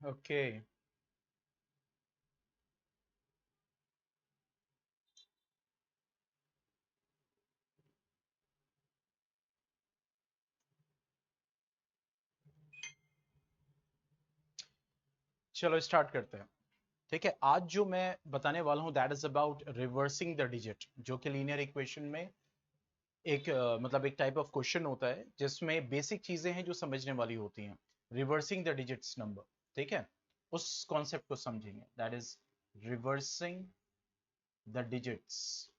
Okay, चलो start करते हैं। ठीक है, आज जो मैं बताने वाला हूं that is about reversing the digit, जो कि लीनियर इक्वेशन में एक मतलब एक टाइप ऑफ क्वेश्चन होता है जिसमें बेसिक चीजें हैं जो समझने वाली होती हैं। रिवर्सिंग द डिजिट्स नंबर, ठीक है, उस कॉन्सेप्ट को समझेंगे, that is reversing the digits.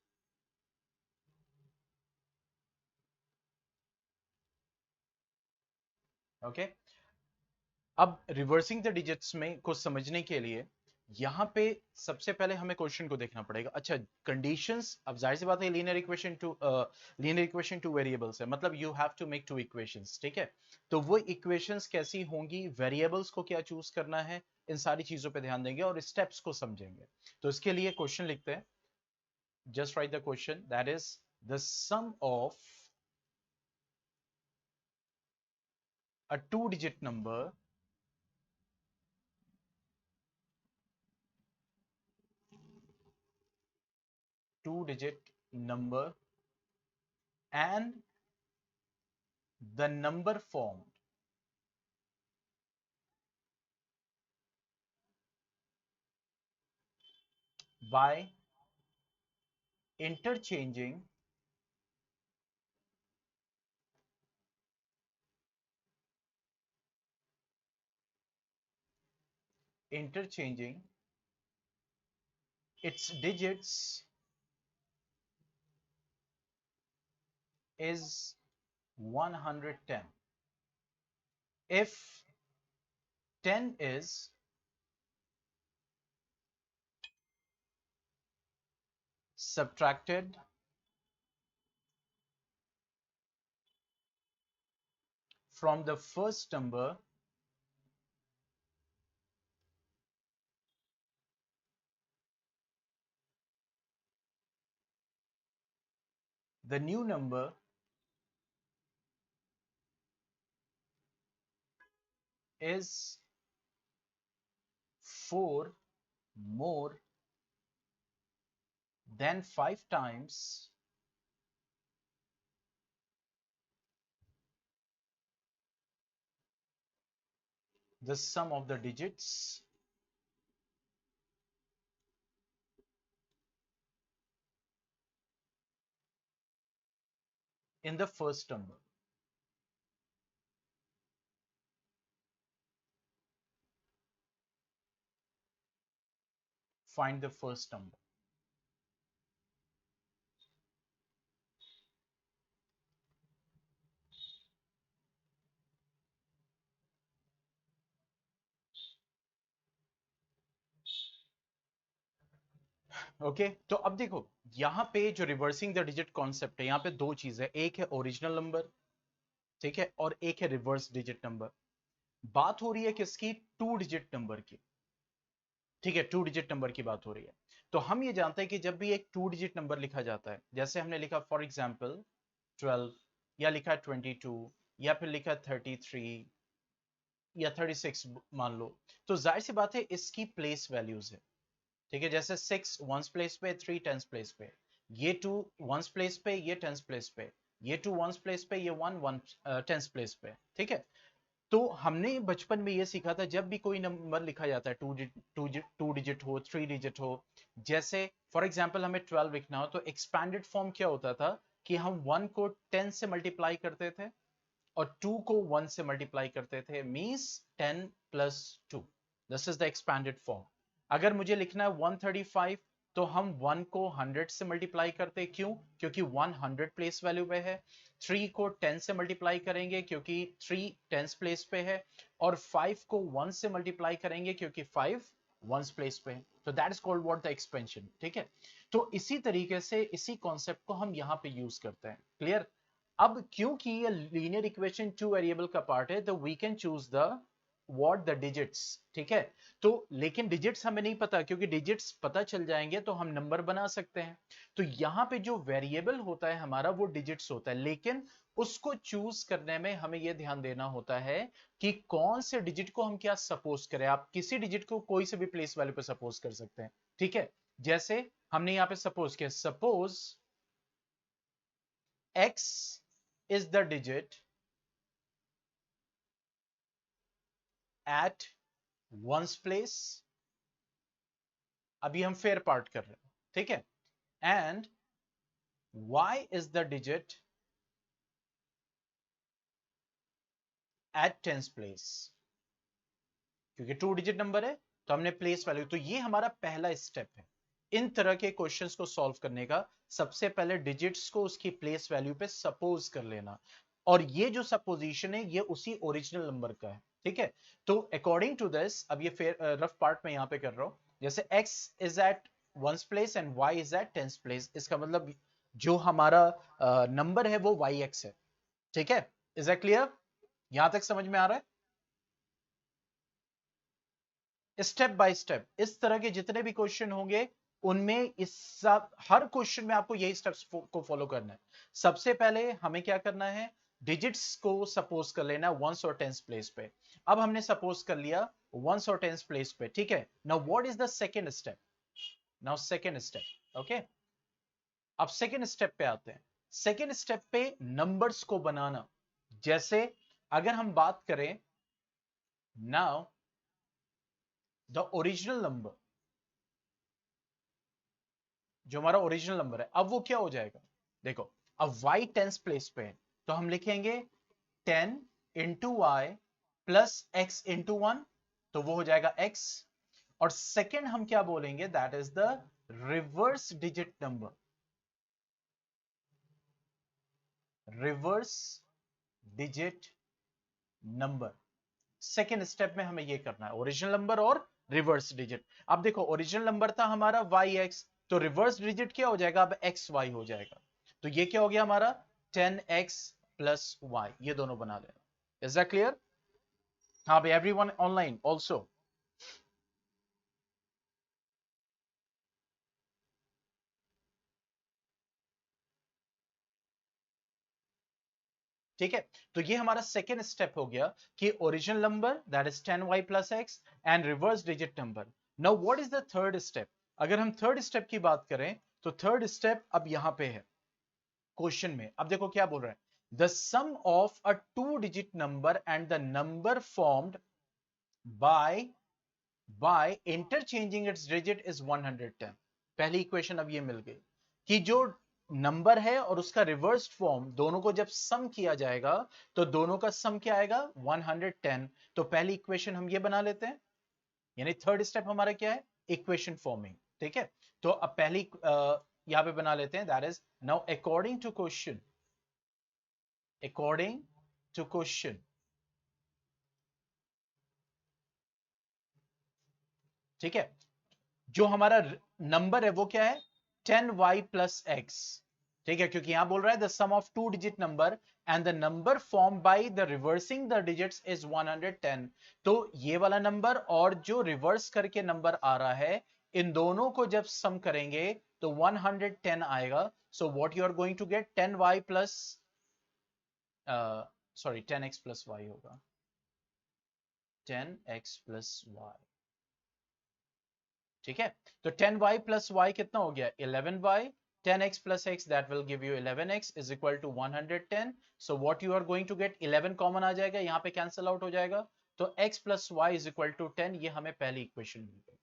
Okay, अब रिवर्सिंग द डिजिट्स में कुछ समझने के लिए यहां पे सबसे पहले हमें क्वेश्चन को देखना पड़ेगा। अच्छा, कंडीशंस, अब जाहिर सी बात है लीनियर इक्वेशन टू वेरिएबल्स है, मतलब you have to make two equations, ठीक है। तो वो इक्वेशंस कैसी होंगी, वेरिएबल्स को क्या चूज करना है, इन सारी चीजों पे ध्यान देंगे और स्टेप्स को समझेंगे। तो इसके लिए क्वेश्चन लिखते हैं, just write the question, that is the sum of a two digit number two digit number and the number formed by interchanging interchanging its digits is 110. If 10 is subtracted from the first number, the new number is 4 more than 5 times the sum of the digits in the first number. Find the first number. Okay, तो अब देखो, यहां पे जो reversing the digit concept है, यहां पे दो चीजें, एक है ओरिजिनल नंबर, ठीक है, और एक है रिवर्स डिजिट नंबर। बात हो रही है किसकी, टू डिजिट नंबर की, ठीक है, टू डिजिट नंबर की बात हो रही है। तो हम ये जानते हैं कि जब भी एक टू डिजिट नंबर लिखा जाता है, जैसे हमने लिखा फॉर एग्जाम्पल 12, या लिखा 22, या फिर लिखा 33 या 36 मान लो, तो जाहिर सी बात है इसकी प्लेस वैल्यूज है, ठीक है। जैसे 6 वंस प्लेस पे, 3 टेंस प्लेस पे, ये 2 वंस प्लेस पे, ये टेंस प्लेस पे, ये 2 वंस प्लेस पे, ये 1 टेंस प्लेस पे, ठीक है। तो हमने बचपन में ये सीखा था, जब भी कोई नंबर लिखा जाता है, टू डिजिट हो, थ्री डिजिट हो, जैसे फॉर एग्जांपल हमें 12 लिखना हो, तो एक्सपैंडेड फॉर्म क्या होता था कि हम 1 को 10 से मल्टीप्लाई करते थे और 2 को 1 से मल्टीप्लाई करते थे, means 10 plus 2, this is the expanded form. अगर मुझे लिखना है 135, तो हम 1 को 100 से मल्टीप्लाई करते, क्यों, क्योंकि 100 प्लेस वैल्यू पे है। 3 को 10 से मल्टीप्लाई करेंगे क्योंकि 3 टेंस प्लेस पे है, और 5 को 1 से मल्टीप्लाई करेंगे क्योंकि 5 वंस प्लेस पे है। तो that is called what the expansion, ठीक है। तो इसी तरीके से इसी कॉन्सेप्ट को हम यहां पे यूज करते हैं, क्लियर। अब क्योंकि ये लीनियर इक्वेशन टू वेरिएबल का पार्ट है, तो we can choose the what the digits, ठीक है। तो लेकिन डिजिट्स हमें नहीं पता, क्योंकि डिजिट्स पता चल जाएंगे तो हम नंबर बना सकते हैं। तो यहां पे जो वेरिएबल होता है हमारा वो डिजिट्स होता है, लेकिन उसको चूज करने में हमें यह ध्यान देना होता है कि कौन से डिजिट को हम क्या सपोज करें। आप किसी डिजिट को कोई से भी प्लेस वैल्यू पे सपोज कर सकते हैं, ठीक है। जैसे हमने यहां पे सपोज किया, suppose x is the digit at ones place, अभी हम फेयर पार्ट कर रहे हैं, ठीक है। And y is the digit at tens place, क्योंकि 2 डिजिट नंबर है तो हमने प्लेस वैल्यू, तो ये हमारा पहला स्टेप है इन तरह के क्वेश्चंस को सॉल्व करने का। सबसे पहले डिजिट्स को उसकी प्लेस वैल्यू पे सपोज कर लेना, और ये जो सपोजिशन है ये उसी ओरिजिनल नंबर का है, ठीक है। तो अकॉर्डिंग टू दिस, अब ये रफ पार्ट में यहां पे कर रहा हूं, जैसे x is at ones place and y is at tens place, इसका मतलब जो हमारा नंबर है वो yx है, ठीक है। Is that clear? यहां तक समझ में आ रहा है? स्टेप बाय स्टेप इस तरह के जितने भी क्वेश्चन होंगे उनमें इस सब हर क्वेश्चन में आपको यही स्टेप्स को फॉलो करना है। सबसे पहले हमें क्या करना है, डिजिट्स को सपोज कर लेना वंस और टेंस प्लेस पे। अब हमने सपोज कर लिया वंस और टेंस प्लेस पे, ठीक है। Now what is the second step? Now second step, okay. अब सेकंड स्टेप पे आते हैं। सेकंड स्टेप पे नंबर्स को बनाना। जैसे अगर हम बात करें, नाउ द ओरिजिनल नंबर, जो हमारा ओरिजिनल नंबर है, अब वो क्या हो जाएगा, देखो। अब y टेंस प्लेस पे है तो हम लिखेंगे 10 into y plus x into 1, तो वो हो जाएगा x। और सेकंड हम क्या बोलेंगे, that is the reverse digit number, reverse digit number. Second step में हमें ये करना है, ओरिजिनल नंबर और रिवर्स डिजिट। अब देखो ओरिजिनल नंबर था हमारा yx, तो रिवर्स डिजिट क्या हो जाएगा, अब xy हो जाएगा। तो ये क्या हो गया हमारा 10x प्लस y, ये दोनों बना लेना। Is that clear? हाँ भाई, एवरीवन ऑनलाइन ऑल्सो? ठीक है। तो ये हमारा सेकेंड स्टेप हो गया कि original number that is 10y plus x and reverse digit number. Now what is the third step? अगर हम थर्ड स्टेप की बात करें तो थर्ड स्टेप अब यहां पे है क्वेश्चन में। अब देखो क्या बोल रहा है, the sum of a 2 digit number and the number formed by interchanging its digit is 110। पहली इक्वेशन अब ये मिल गई कि जो नंबर है और उसका रिवर्स फॉर्म दोनों को जब सम किया जाएगा तो दोनों का सम क्या आएगा, 110। तो पहली इक्वेशन हम ये बना लेते हैं, यानी थर्ड स्टेप हमारा क्या है, इक्वेशन फॉर्मिंग, ठीक है। तो अब पहली यहां पे बना लेते हैं, that is now according to question, ठीक है। जो हमारा नंबर है वो क्या है, 10y प्लस एक्स, ठीक है। क्योंकि यहां बोल रहा है the sum of 2 digit number and the number form by the reversing the digits is 110। तो ये वाला नंबर और जो रिवर्स करके नंबर आ रहा है, इन दोनों को जब सम करेंगे तो 110 आएगा। So what you are going to get 10y plus sorry 10x plus y होगा, 10x प्लस y, ठीक है। तो 10y प्लस y कितना हो गया, 11y, 10x plus x that will give you 11x is equal to 110. So what you are going to get, 11 common आ जाएगा, यहाँ पे कैंसिल आउट हो जाएगा, तो x plus y is equal to 10। ये हमें पहली इक्वेशन मिल गई,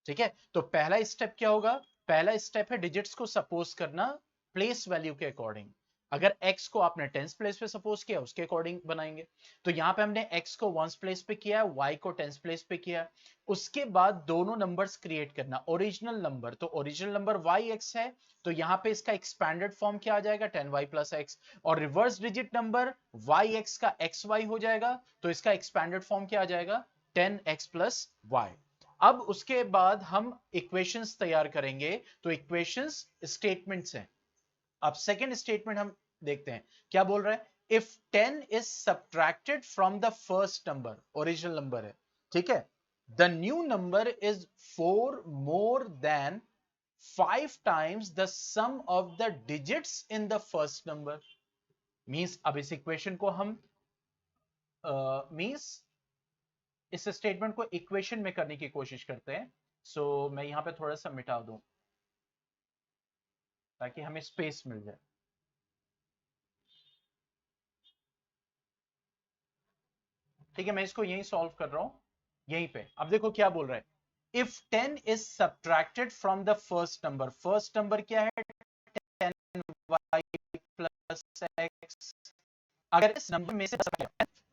ठीक है। तो पहला स्टेप क्या होगा, पहला स्टेप है डिजिट्स को सपोज करना प्लेस वैल्यू के अकॉर्डिंग। अगर x को आपने टेंस प्लेस पे सपोज किया उसके अकॉर्डिंग बनाएंगे। तो यहां पे हमने x को वंस प्लेस पे किया, y को टेंस प्लेस पे किया। उसके बाद दोनों नंबर्स क्रिएट करना, ओरिजिनल नंबर, तो ओरिजिनल नंबर yx है, तो यहां पे इसका एक्सपैंडेड फॉर्म क्या आ जाएगा, 10y प्लस एक्स। और रिवर्स डिजिट नंबर yx का xy हो जाएगा, तो इसका एक्सपैंडेड फॉर्म क्या आ जाएगा, 10x प्लस y। अब उसके बाद हम इक्वेशंस तैयार करेंगे, तो इक्वेशंस स्टेटमेंट्स हैं। अब सेकंड स्टेटमेंट हम देखते हैं क्या बोल रहा है, if 10 is subtracted from the first number, original number है, ठीक है, the new number is 4 more than 5 times the sum of the digits in the first number. Means अब इस इक्वेशन को हम मींस इस स्टेटमेंट को इक्वेशन में करने की कोशिश करते हैं। सो मैं यहां पे थोड़ा सा मिटा दूं ताकि हमें स्पेस मिल जाए। ठीक है, मैं इसको यहीं सॉल्व कर रहा हूं, यहीं पे। अब देखो क्या बोल रहा है, if 10 is subtracted from the first number क्या है, 10y प्लस एक्स। अगर इस नंबर में से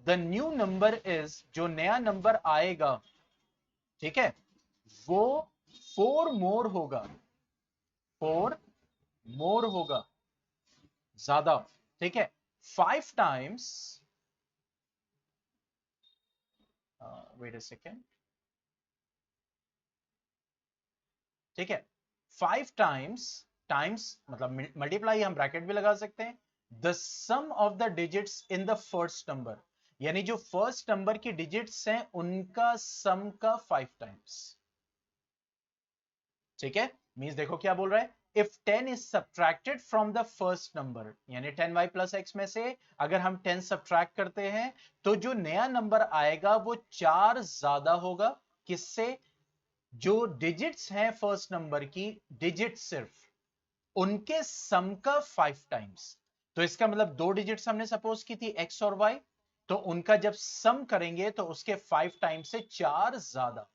द न्यू नंबर इज, जो नया नंबर आएगा, ठीक है, वो 4 मोर होगा, 4 मोर होगा, ज्यादा, ठीक है, 5 टाइम्स, वेट अ सेकेंड, ठीक है, 5 टाइम्स, टाइम्स मतलब मल्टीप्लाई, हम ब्रैकेट भी लगा सकते हैं, the sum of the digits in the first number, यानी जो फर्स्ट नंबर की डिजिट्स हैं उनका सम का 5 टाइम्स। ठीक है, मींस देखो क्या बोल रहा है, if 10 is subtracted from the first number, यानी 10y प्लस एक्स में से अगर हम 10 सब्ट्रैक्ट करते हैं तो जो नया नंबर आएगा वो 4 ज्यादा होगा, किससे, जो डिजिट्स हैं फर्स्ट नंबर की, डिजिट सिर्फ उनके सम का 5 टाइम्स। तो इसका मतलब दो डिजिट्स हमने सपोज की थी x और y, तो उनका जब सम करेंगे तो उसके 5 टाइम्स से 4 ज्यादा।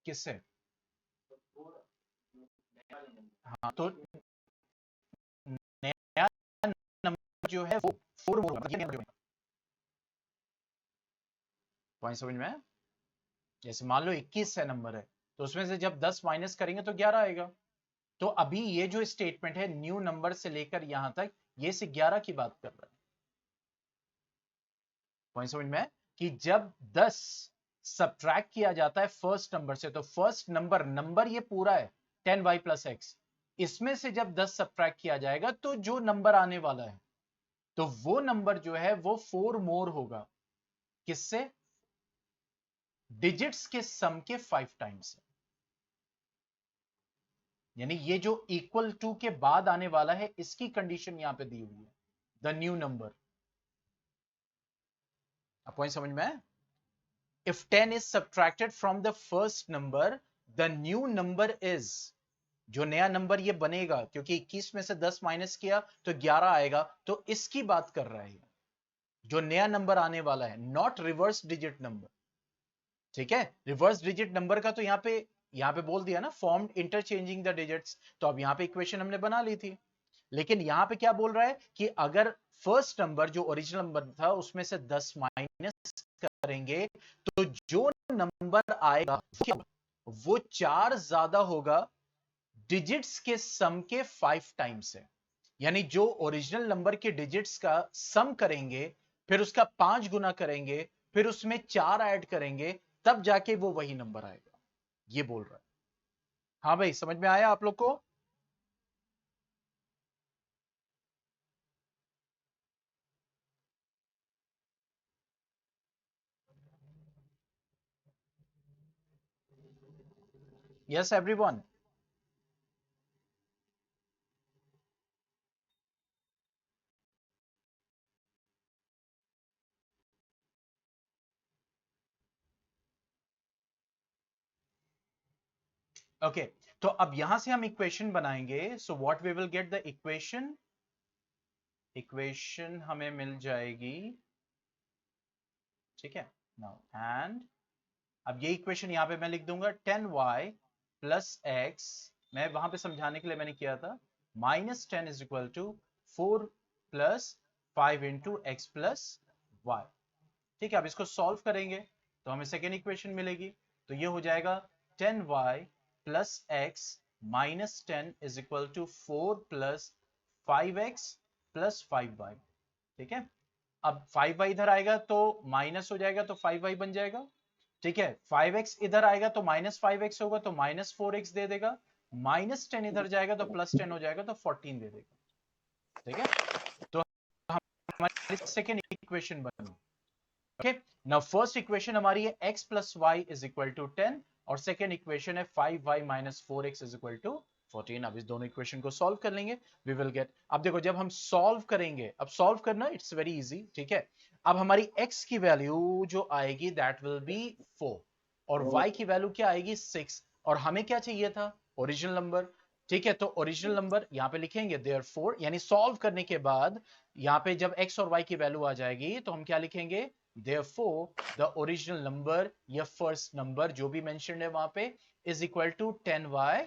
किससे, हाँ, तो नया नंबर जो है वो 4 मोर होगा। पॉइंट समझ में आया? जैसे मान लो 21 है नंबर है, तो उसमें से जब 10 माइनस करेंगे तो 11 आएगा। तो अभी ये जो स्टेटमेंट है न्यू नंबर से लेकर यहां तक, ये से 11 की बात कर रहा है। पॉइंट समझ में है कि जब 10 सब्ट्रैक्ट किया जाता है फर्स्ट नंबर से, तो फर्स्ट नंबर, नंबर ये पूरा है 10y प्लस एक्स, इसमें से जब 10 सब्ट्रैक्ट किया जाएगा तो जो नंबर आने वाला है, तो वो नंबर जो है वो 4 मोर होगा, किससे, डिजिट्स के सम के 5 टाइम्स। यानी ये जो इक्वल टू के बाद आने वाला है इसकी कंडीशन यहां पे दी हुई है, द न्यू नंबर। पॉइंट समझ में है? If 10 is subtracted from the first number, the new number is, जो नया नंबर ये बनेगा, क्योंकि 21 में से 10 माइनस किया तो 11 आएगा, तो इसकी बात कर रहा है, जो नया नंबर आने वाला है, नॉट रिवर्स डिजिट नंबर। ठीक है, रिवर्स डिजिट नंबर का तो यहां पे बोल दिया ना, फॉर्म्ड इंटरचेंजिंग द डिजिट्स, तो अब यहां पे इक्वेशन हमने बना ली थी। लेकिन यहां पे क्या बोल रहा है कि अगर फर्स्ट नंबर जो ओरिजिनल नंबर था उसमें से 10 माइनस करेंगे तो जो नंबर आएगा वो 4 ज्यादा होगा, डिजिट्स के सम के 5 टाइम्स है। यानी जो ओरिजिनल नंबर के डिजिट्स का सम करेंगे, फिर उसका 5 गुना करेंगे, फिर उसमें 4 ऐड करेंगे, तब जाके वो वही नंबर आएगा, ये बोल रहा है। हाँ भाई, समझ में आया आप लोग को? Yes everyone. ओके, तो अब यहां से हम इक्वेशन बनाएंगे। So what we will get the equation, equation हमें मिल जाएगी, ठीक है, नाउ एंड अब ये इक्वेशन यहां पे मैं लिख दूंगा 10y प्लस एक्स, मैं वहां पे समझाने के लिए मैंने किया था, minus 10 is equal to 4 plus 5 into x plus y. ठीक है, अब इसको सॉल्व करेंगे तो हमें सेकेंड इक्वेशन मिलेगी, तो ये हो जाएगा 10y plus x minus 10 is equal to 4 plus 5x plus 5y। ठीक है, अब 5y इधर आएगा तो माइनस हो जाएगा, तो 5y बन जाएगा। ठीक है, 5x इधर आएगा तो माइनस 5x होगा, तो माइनस 4x दे देगा, माइनस 10 इधर जाएगा तो प्लस 10 हो जाएगा, तो 14 दे देगा। ठीक है, तो हमारी सेकेंड इक्वेशन बनी। ओके, नाउ फर्स्ट इक्वेशन हमारी है x plus y is equal to 10 और सेकेंड इक्वेशन है 5y minus 4x is equal to 14। अब इस दोनों इक्वेशन को सॉल्व कर लेंगे, वी विल गेट। अब देखो जब हम सॉल्व करेंगे, अब सॉल्व करना इट्स वेरी इजी, ठीक है। अब हमारी x की वैल्यू जो आएगी दैट विल बी 4 और y की वैल्यू क्या आएगी 6 और हमें क्या चाहिए था ओरिजिनल नंबर, ठीक है। तो ओरिजिनल नंबर यहां पे लिखेंगे देयरफॉर, यानी सॉल्व करने के बाद यहां पे जब x और y की वैल्यू आ जाएगी तो हम क्या लिखेंगे, therefore the original number या first number जो भी mentioned है वहां पे is equal to 10y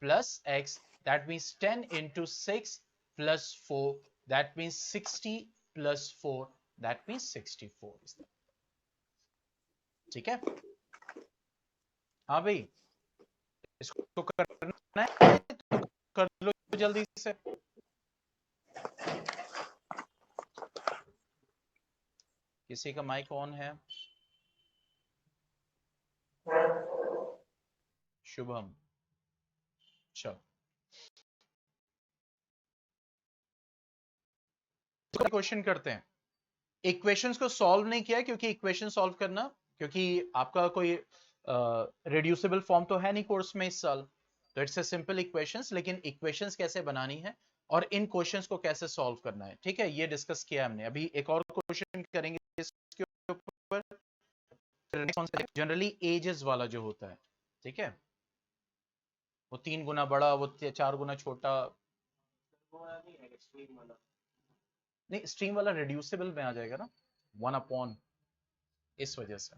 plus x, that means 10 into 6 plus 4, that means 60 plus 4, that means 64 is that, ठीक है। हाँ भाई, इसको करना है तो कर लो जल्दी से। किसी का माइक ऑन है? शुभम, चलो क्वेश्चन करते हैं। इक्वेशंस को सॉल्व नहीं किया क्योंकि इक्वेशन सॉल्व करना, क्योंकि आपका कोई रिड्यूसिबल फॉर्म तो है नहीं कोर्स में इस साल, तो इट्स अ सिंपल इक्वेशंस, लेकिन इक्वेशंस कैसे बनानी है और इन क्वेश्चंस को कैसे सॉल्व करना है, ठीक है, ये डिस्कस किया हमने। अभी एक और क्वेश्चन करेंगे इसके ऊपर, जनरली एजेस वाला जो होता है, ठीक है, वो 3 गुना बड़ा, वो 4 गुना छोटा। नहीं, स्ट्रीम वाला रिड्यूसिबल में आ जाएगा ना, 1 अपॉन, इस वजह से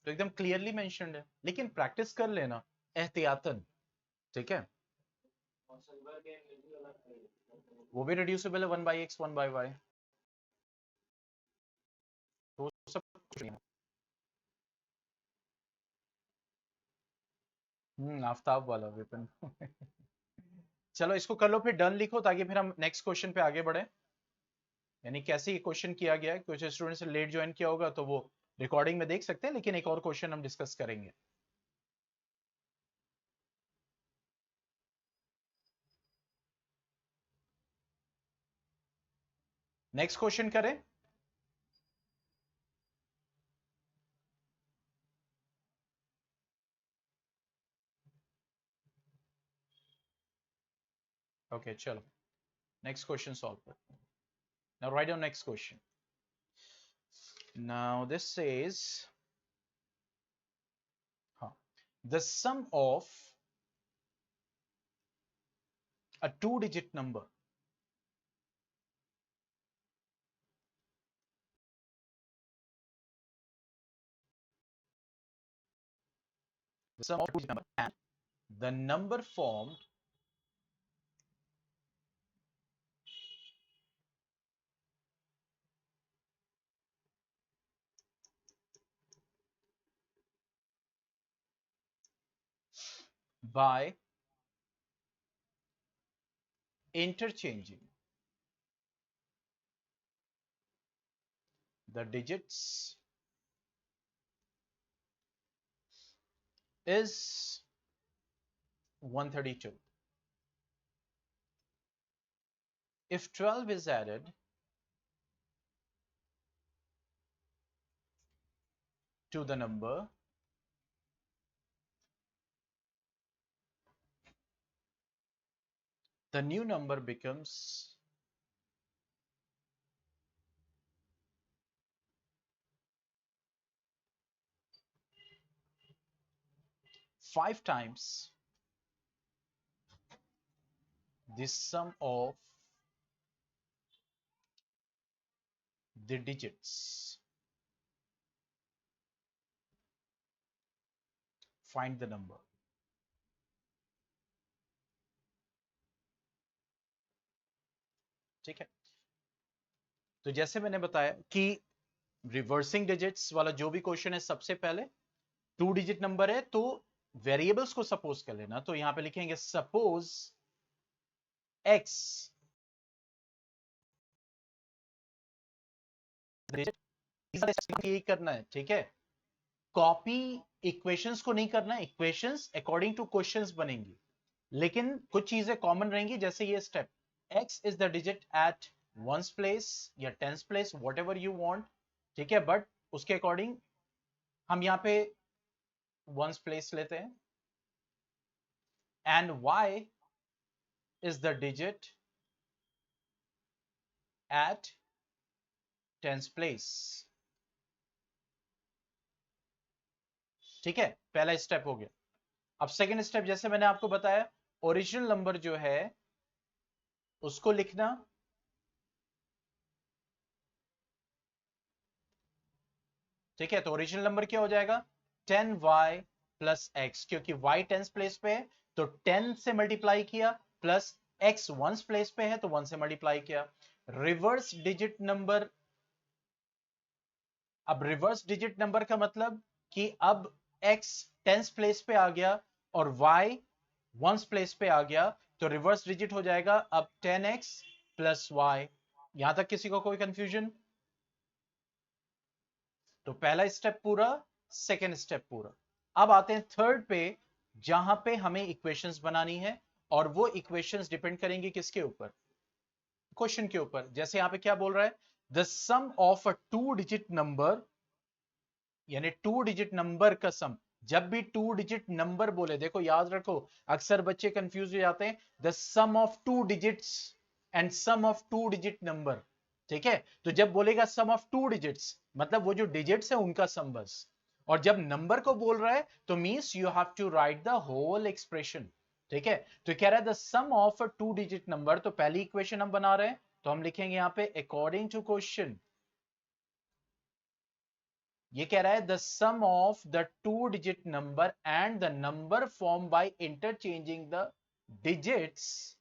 तो एकदम क्लियरली मेंशन्ड है, लेकिन प्रैक्टिस कर लेना एहतियातन, ठीक है। वो भी रिड्यूसिबल है 1/x 1/y, तो सब कुछ नहीं है। आफ्ताब वाला वेपन चलो इसको कर लो फिर डन लिखो, ताकि फिर हम नेक्स्ट क्वेश्चन पे आगे बढ़े। यानी कैसे ये क्वेश्चन किया गया है, कुछ स्टूडेंट्स ने लेट ज्वाइन किया होगा तो वो रिकॉर्डिंग में देख सकते हैं, लेकिन एक और क्वेश्चन हम डिस्कस करेंगे। नेक्स्ट क्वेश्चन करें। ओके चलो नेक्स्ट क्वेश्चन सॉल्व करते हैं। Now write down next question. Now this says the sum of a 2-digit number the sum of 2-digit number and the number formed by interchanging the digits is 132. If 12 is added to the number, the new number becomes 5 times the sum of the digits. Find the number. ठीक है, तो जैसे मैंने बताया कि reversing digits वाला जो भी क्वेश्चन है, सबसे पहले 2-डिजिट नंबर है तो वेरिएबल्स को सपोज कर लेना। तो यहां पे लिखेंगे सपोज x, यही करना है, ठीक है। कॉपी इक्वेशंस को नहीं करना, इक्वेशंस अकॉर्डिंग टू क्वेश्चंस बनेंगी, लेकिन कुछ चीजें कॉमन रहेंगी, जैसे ये step x is the digit at ones place या tens place, what ever you want, ठीक है, बट उसके अकॉर्डिंग हम यहां पे वंस प्लेस लेते हैं, and y is the digit at tens place, ठीक है, पहला स्टेप हो गया। अब सेकेंड स्टेप, जैसे मैंने आपको बताया, ओरिजिनल नंबर जो है उसको लिखना, ठीक है, तो ओरिजिनल नंबर क्या हो जाएगा 10y प्लस x, क्योंकि y टेंस प्लेस पे है तो 10 से मल्टीप्लाई किया, प्लस x वंस प्लेस पे है तो 1 से मल्टीप्लाई किया। रिवर्स डिजिट नंबर, अब रिवर्स डिजिट नंबर का मतलब कि अब x टेंस प्लेस पे आ गया और y वंस प्लेस पे आ गया, तो रिवर्स डिजिट हो जाएगा अब 10x प्लस y। यहां तक किसी को कोई कंफ्यूजन? तो पहला स्टेप पूरा, सेकेंड स्टेप पूरा। अब आते हैं थर्ड पे, जहां पे हमें इक्वेशंस बनानी है, और वो इक्वेशंस डिपेंड करेंगी किसके ऊपर, क्वेश्चन के ऊपर। जैसे यहां पे क्या बोल रहा है, the sum of a two digit number, यानी टू डिजिट नंबर का सम। जब भी टू डिजिट नंबर बोले, देखो याद रखो, अक्सर बच्चे कंफ्यूज हो जाते हैं, the sum of two digits and sum of two digit number, ठीक है, तो जब बोलेगा सम ऑफ टू डिजिट्स मतलब वो जो डिजिट्स है उनका सम बस, और जब नंबर को बोल रहा है तो means you have to write the whole expression, ठीक है। तो कह रहा है the sum of a two digit number, तो पहली इक्वेशन हम बना रहे हैं, तो हम लिखेंगे यहां पे अकॉर्डिंग टू क्वेश्चन, ये कह रहा है the sum of the two digit number and the number form by interchanging the digits,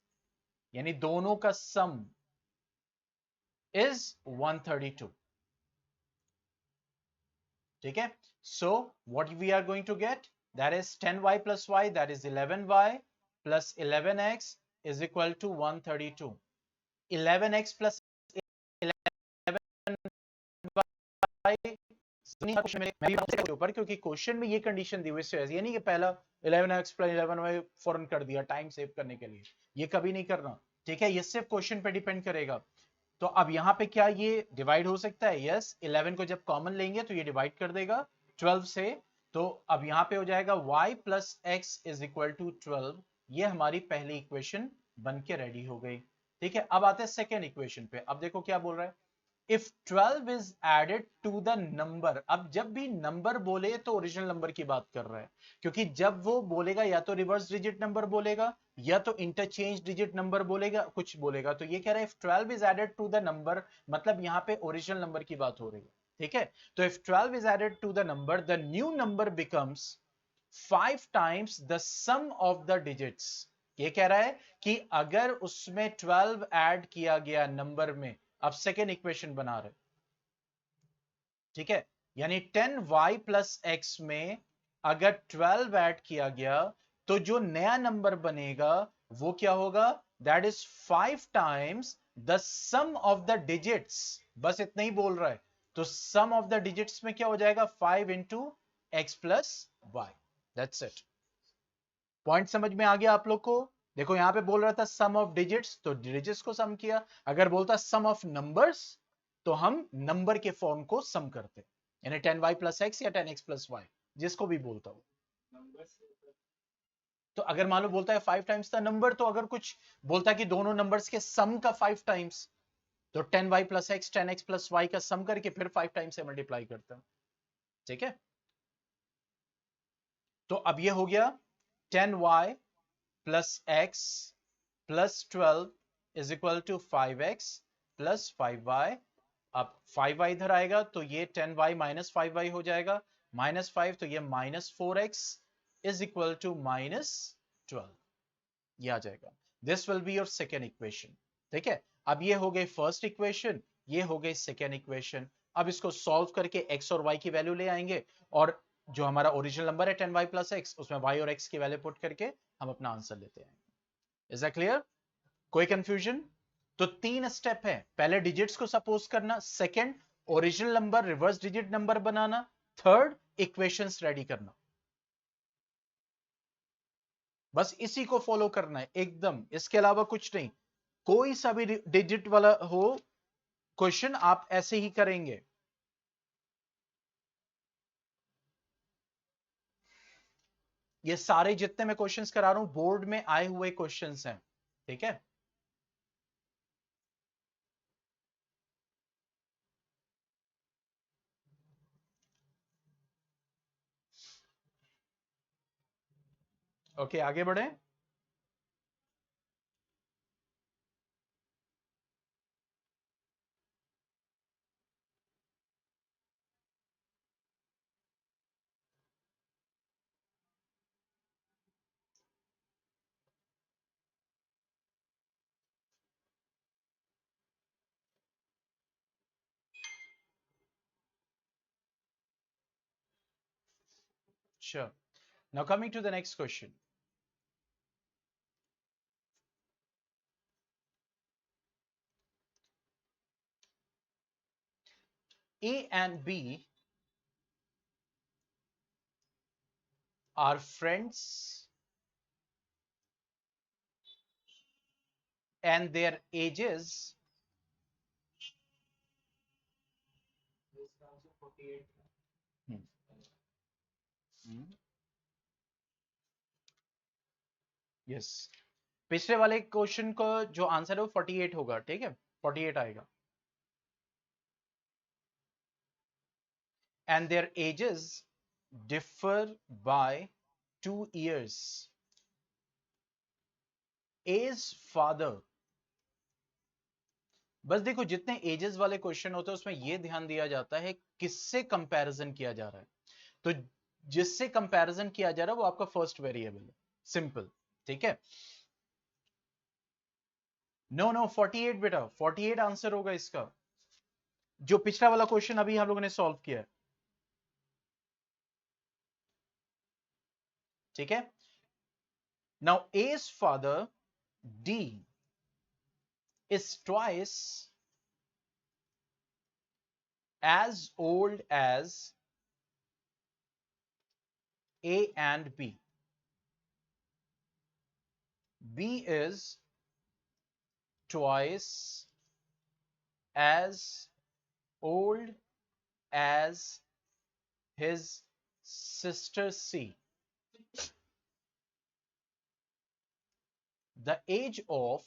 यानी दोनों का सम इज 132, ठीक है। So what we are going to get, that is 10y plus y, that is 11y plus 11x is equal to 132। 11x plus 11y ऊपर, क्योंकि question में ये condition दी हुई है, ये नहीं कि पहला 11x प्लस 11y फौरन कर दिया टाइम सेव करने के लिए, ये कभी नहीं करना, ठीक है, ये सिर्फ क्वेश्चन पे डिपेंड करेगा। तो अब यहां पे क्या ये डिवाइड हो सकता है? यस, 11 को जब कॉमन लेंगे तो ये डिवाइड कर देगा 12 से, तो अब यहां पे हो जाएगा y plus x is equal to 12, ये हमारी पहली इक्वेशन बन के रेडी हो गई, ठीक है। अब आते हैं सेकेंड इक्वेशन पे, अब देखो क्या बोल रहा है, if 12 is added to the number. अब जब भी नंबर बोले तो ओरिजिनल नंबर की बात कर रहा है, क्योंकि जब वो बोलेगा या तो रिवर्स डिजिट नंबर बोलेगा या तो इंटरचेंज डिजिट नंबर बोलेगा, कुछ बोलेगा, तो ये कह रहा है if 12 is added to the number, मतलब यहां पे ओरिजिनल नंबर की बात हो रही है, ठीक है। तो if 12 is added to the number, the new number becomes 5 times the sum of the digits. ये कह रहा है कि अगर उसमें 12 ऐड किया गया नंबर में, अब सेकेंड इक्वेशन बना रहे, ठीक है, यानी 10y प्लस एक्स में अगर 12 ऐड किया गया तो जो नया नंबर बनेगा वो क्या होगा, that is 5 times the sum of the digits, बस इतना ही बोल रहा है। तो सम ऑफ द डिजिट्स में क्या हो जाएगा 5 into x plus y, that's it. Point समझ में आ गया आप लोग को? देखो यहां पे बोल रहा था सम ऑफ डिजिट्स, तो डिजिट्स को सम किया, अगर बोलता सम ऑफ नंबर्स तो हम नंबर के फॉर्म को सम करते, यानी 10y प्लस एक्स या 10x प्लस वाई, जिसको भी बोलता हो। तो अगर मान लो बोलता है 5 टाइम्स द नंबर, तो अगर कुछ बोलता है कि दोनों नंबर्स के सम का 5 टाइम्स, तो 10y plus x 10x plus Y का सम करके फिर 5 टाइम्स से मल्टीप्लाई करता हूं, ठीक है। तो अब ये हो गया 10y plus x plus 12 is equal to 5x plus 5y। अब 5y इधर आएगा तो ये 10y माइनस 5y हो जाएगा, माइनस 5 तो ये minus 4x is equal to minus 12, ये आ जाएगा। This will be your second equation, ठीक है। अब ये हो गई फर्स्ट इक्वेशन, ये हो गई सेकेंड इक्वेशन। अब इसको सॉल्व करके x और y की वैल्यू ले आएंगे, और जो हमारा ओरिजिनल नंबर है 10y प्लस एक्स, उसमें y और x की वैल्यू पुट करके हम अपना आंसर लेते हैं। Is that clear? कोई कंफ्यूजन? तो 3 स्टेप है, पहले डिजिट्स को सपोज करना, second original number reverse digit number बनाना, थर्ड इक्वेशंस रेडी करना। बस इसी को फॉलो करना है एकदम, इसके अलावा कुछ नहीं। कोई सा भी डिजिट वाला हो क्वेश्चन आप ऐसे ही करेंगे। ये सारे जितने मैं क्वेश्चंस करा रहा हूं बोर्ड में आए हुए क्वेश्चंस हैं, ठीक है। ओके, आगे बढ़े। Sure. Now coming to the next question. A and B are friends and their ages yes, पिछले वाले क्वेश्चन को जो आंसर है वो 48 होगा, ठीक है, 48 आएगा। And their ages differ by 2 years. A's father, बस देखो जितने एजेस वाले क्वेश्चन होते हैं उसमें यह ध्यान दिया जाता है किससे कंपैरिजन किया जा रहा है। तो जिससे कंपैरिजन किया जा रहा है वो आपका फर्स्ट वेरिएबल है, सिंपल, ठीक है। नो नो 48 बेटा, 48 आंसर होगा इसका, जो पिछला वाला क्वेश्चन अभी हम लोगों ने सॉल्व किया है, ठीक है। Now A's father D is twice as old as A and B. B is twice as old as his sister C. The age of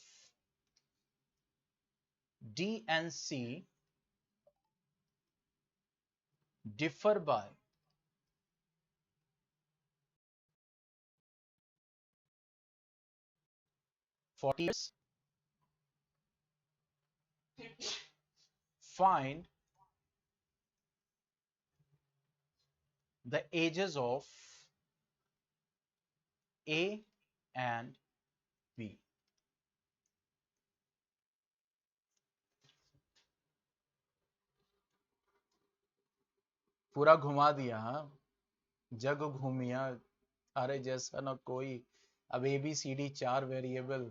D and C differ by 40 years. Find the ages of A and B. पूरा घुमा दिया, हाँ, जग घूमिया, अरे जैसा ना कोई। अब ABCD 4 variable,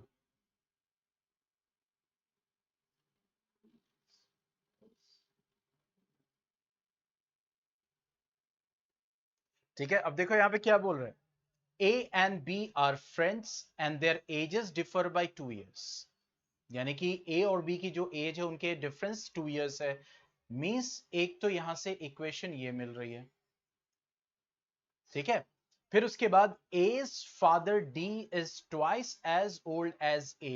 ठीक है। अब देखो यहाँ पे क्या बोल रहे हैं, A and B are friends and their ages differ by 2 years. यानी कि A और B की जो एज है उनके डिफरेंस 2 इयर्स है। मींस एक तो यहां से इक्वेशन ये मिल रही है, ठीक है। फिर उसके बाद A's father D is twice as old as A,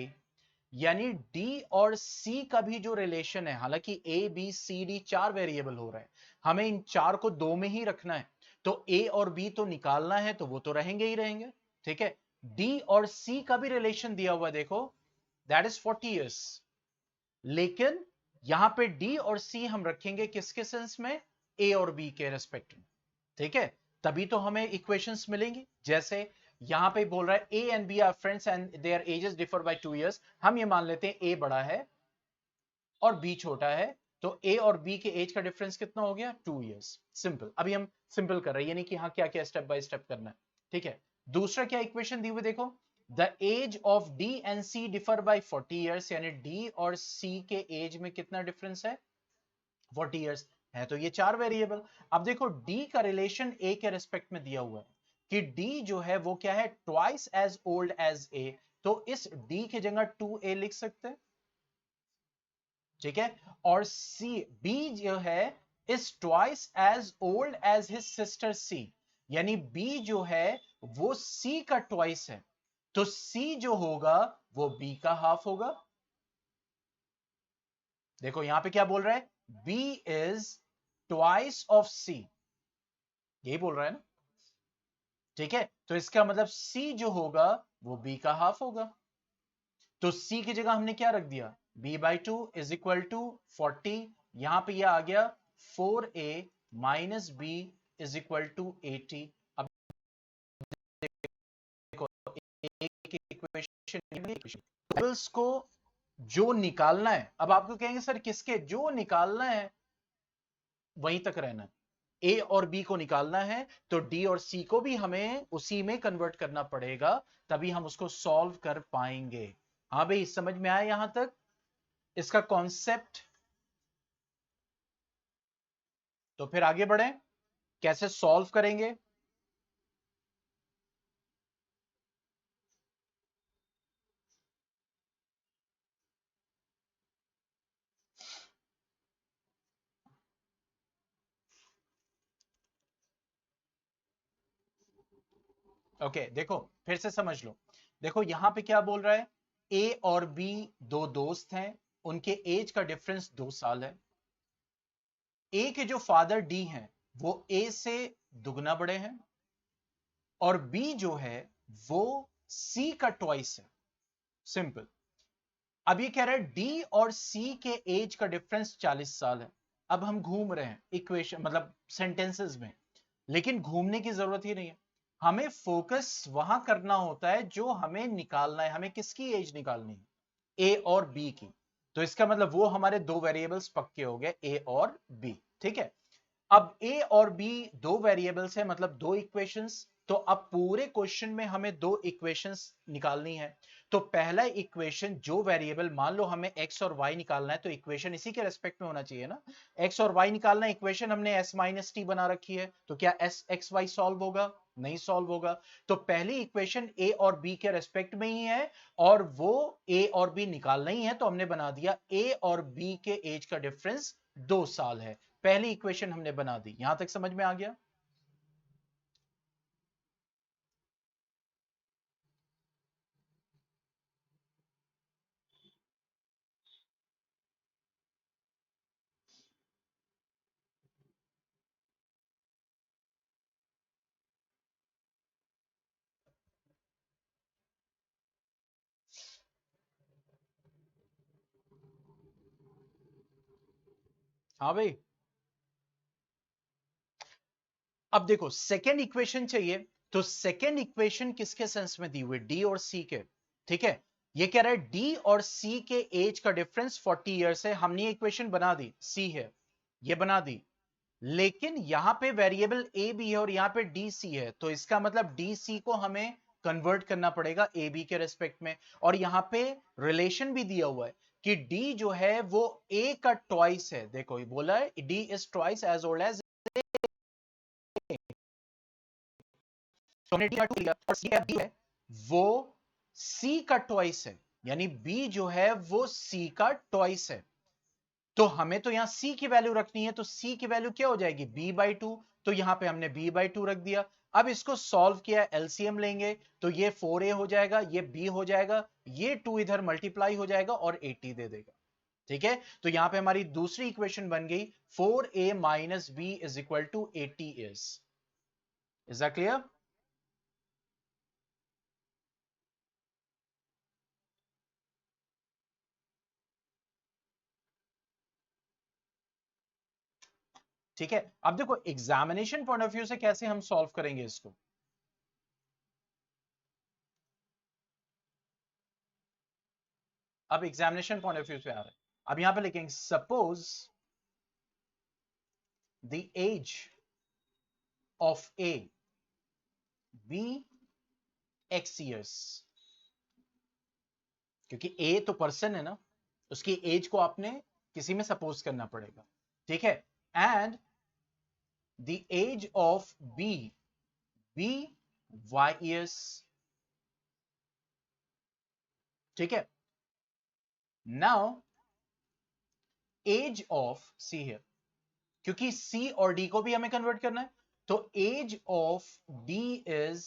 यानी D और C का भी जो रिलेशन है, हालांकि A B C D 4 variable हो रहे हैं, हमें इन 4 को 2 में ही रखना है, तो A और B तो निकालना है, तो वो तो रहेंगे ही रहेंगे, ठीक है। D और C का भी रिलेशन दिया हुआ है, देखो दैट इज 40 इयर्स, लेकिन यहां पे डी और सी हम रखेंगे किसके सेंस में, ए और बी के रेस्पेक्ट में, ठीक है। तभी तो हमें इक्वेशंस मिलेंगी। जैसे यहां पे बोल रहा है A and B are friends and their ages differ by 2 years, हम ये मान लेते हैं ए बड़ा है और बी छोटा है, तो ए और बी के एज का डिफरेंस कितना हो गया, 2 इयर्स। सिंपल, अभी हम सिंपल कर रहे हैं, यानी कि हाँ क्या क्या स्टेप बाय स्टेप करना है, ठीक है। दूसरा क्या इक्वेशन दी हुई देखो, the age of D and C differ by 40 years, यानी डी और सी के एज में कितना डिफरेंस है, 40 इयर्स है, तो ये 4 वेरिएबल। अब देखो डी का रिलेशन ए के रेस्पेक्ट में दिया हुआ है, कि d जो है वो क्या है, twice as old age a, तो इस d की जगह 2a लिख सकते हैं, ठीक है। और c, b जो है is twice as old as his sister c, यानी b जो है वो c का ट्वाइस है, तो c जो होगा वो b का हाफ होगा। देखो यहां पे क्या बोल रहा है, b is twice of c, यही बोल रहा है ना, ठीक है। तो इसका मतलब c जो होगा वो b का हाफ होगा, तो c की जगह हमने क्या रख दिया, b by two is equal to 40, यहां पे यह आ गया 4a minus B is equal to 80। अब देखो एक इक्वेशन को जो निकालना है, अब आपको कहेंगे सर किसके, जो निकालना है वहीं तक रहना है, ए और बी को निकालना है तो डी और सी को भी हमें उसी में कन्वर्ट करना पड़ेगा, तभी हम उसको सॉल्व कर पाएंगे। हाँ भाई समझ में आया यहां तक इसका कॉन्सेप्ट? तो फिर आगे बढ़े, कैसे सॉल्व करेंगे। ओके देखो फिर से समझ लो, देखो यहां पे क्या बोल रहा है, ए और बी दो दोस्त हैं, उनके एज का डिफरेंस 2 साल है। ए के जो फादर डी हैं वो ए से दुगना बड़े हैं, और बी जो है वो सी का ट्वाइस है, सिंपल। अब ये कह रहा है डी और सी के एज का डिफरेंस 40 साल है। अब हम घूम रहे हैं इक्वेशन मतलब सेंटेंसेस में, लेकिन घूमने की जरूरत ही नहीं है, हमें फोकस वहां करना होता है जो हमें निकालना है, हमें किसकी एज निकालनी है, ए और बी की। तो इसका मतलब वो हमारे दो वेरिएबल्स पक्के हो गए, ए और बी, ठीक है। अब ए और बी दो वेरिएबल्स है, मतलब दो इक्वेशंस, तो अब पूरे क्वेश्चन में हमें दो इक्वेशंस निकालनी है। तो पहला इक्वेशन जो वेरिएबल, मान लो हमें एक्स और वाई निकालना है, तो इक्वेशन इसी के रेस्पेक्ट में होना चाहिए ना, एक्स और वाई निकालना है, इक्वेशन हमने एस माइनस टी बना रखी है, तो क्या एस एक्स वाई सॉल्व होगा, नहीं सॉल्व होगा। तो पहली इक्वेशन ए और बी के रेस्पेक्ट में ही है, और वो ए और बी निकालना ही है, तो हमने बना दिया ए और बी के एज का डिफरेंस 2 साल है। पहली इक्वेशन हमने बना दी, यहां तक समझ में आ गया। हाँ भाई, अब देखो सेकेंड इक्वेशन चाहिए, तो सेकेंड इक्वेशन किसके सेंस में दी हुई, डी और सी के, ठीक है। ये कह रहा है डी और सी के एज का डिफरेंस 40 इयर्स है, हमने ये इक्वेशन बना दी, सी है ये बना दी, लेकिन यहां पे वेरिएबल ए बी है और यहां पे डी सी है, तो इसका मतलब डी सी को हमें कन्वर्ट करना पड़ेगा ए बी के रेस्पेक्ट में। और यहां पे रिलेशन भी दिया हुआ है कि डी जो है वो ए का ट्वाइस है, देखो ये बोला है D is twice as old as, तो हमने डी का 2 लिया, और सी का बी है वो सी का ट्वाइस है, यानी बी जो है वो सी का ट्वाइस है। तो हमें तो यहां c की वैल्यू रखनी है, तो c की वैल्यू क्या हो जाएगी, b बाई टू, तो यहां पे हमने b बाई टू रख दिया। अब इसको सॉल्व किया, एलसीएम लेंगे, तो ये 4a हो जाएगा, ये b हो जाएगा, ये 2 इधर मल्टीप्लाई हो जाएगा और 80 दे देगा, ठीक है। तो यहां पे हमारी दूसरी इक्वेशन बन गई 4a minus B is equal to 80 is that clear? ठीक है। अब देखो एग्जामिनेशन पॉइंट ऑफ व्यू से कैसे हम सॉल्व करेंगे इसको, अब एग्जामिनेशन पॉइंट ऑफ व्यू से आ रहा है। अब यहां पे लिखेंगे suppose the age of A B x years, क्योंकि ए तो पर्सन है ना, उसकी एज को आपने किसी में सपोज करना पड़ेगा, ठीक है। And the age of B, B y years. ठीक है. Now age of C here, क्योंकि सी और डी को भी हमें कन्वर्ट करना है, तो age of D is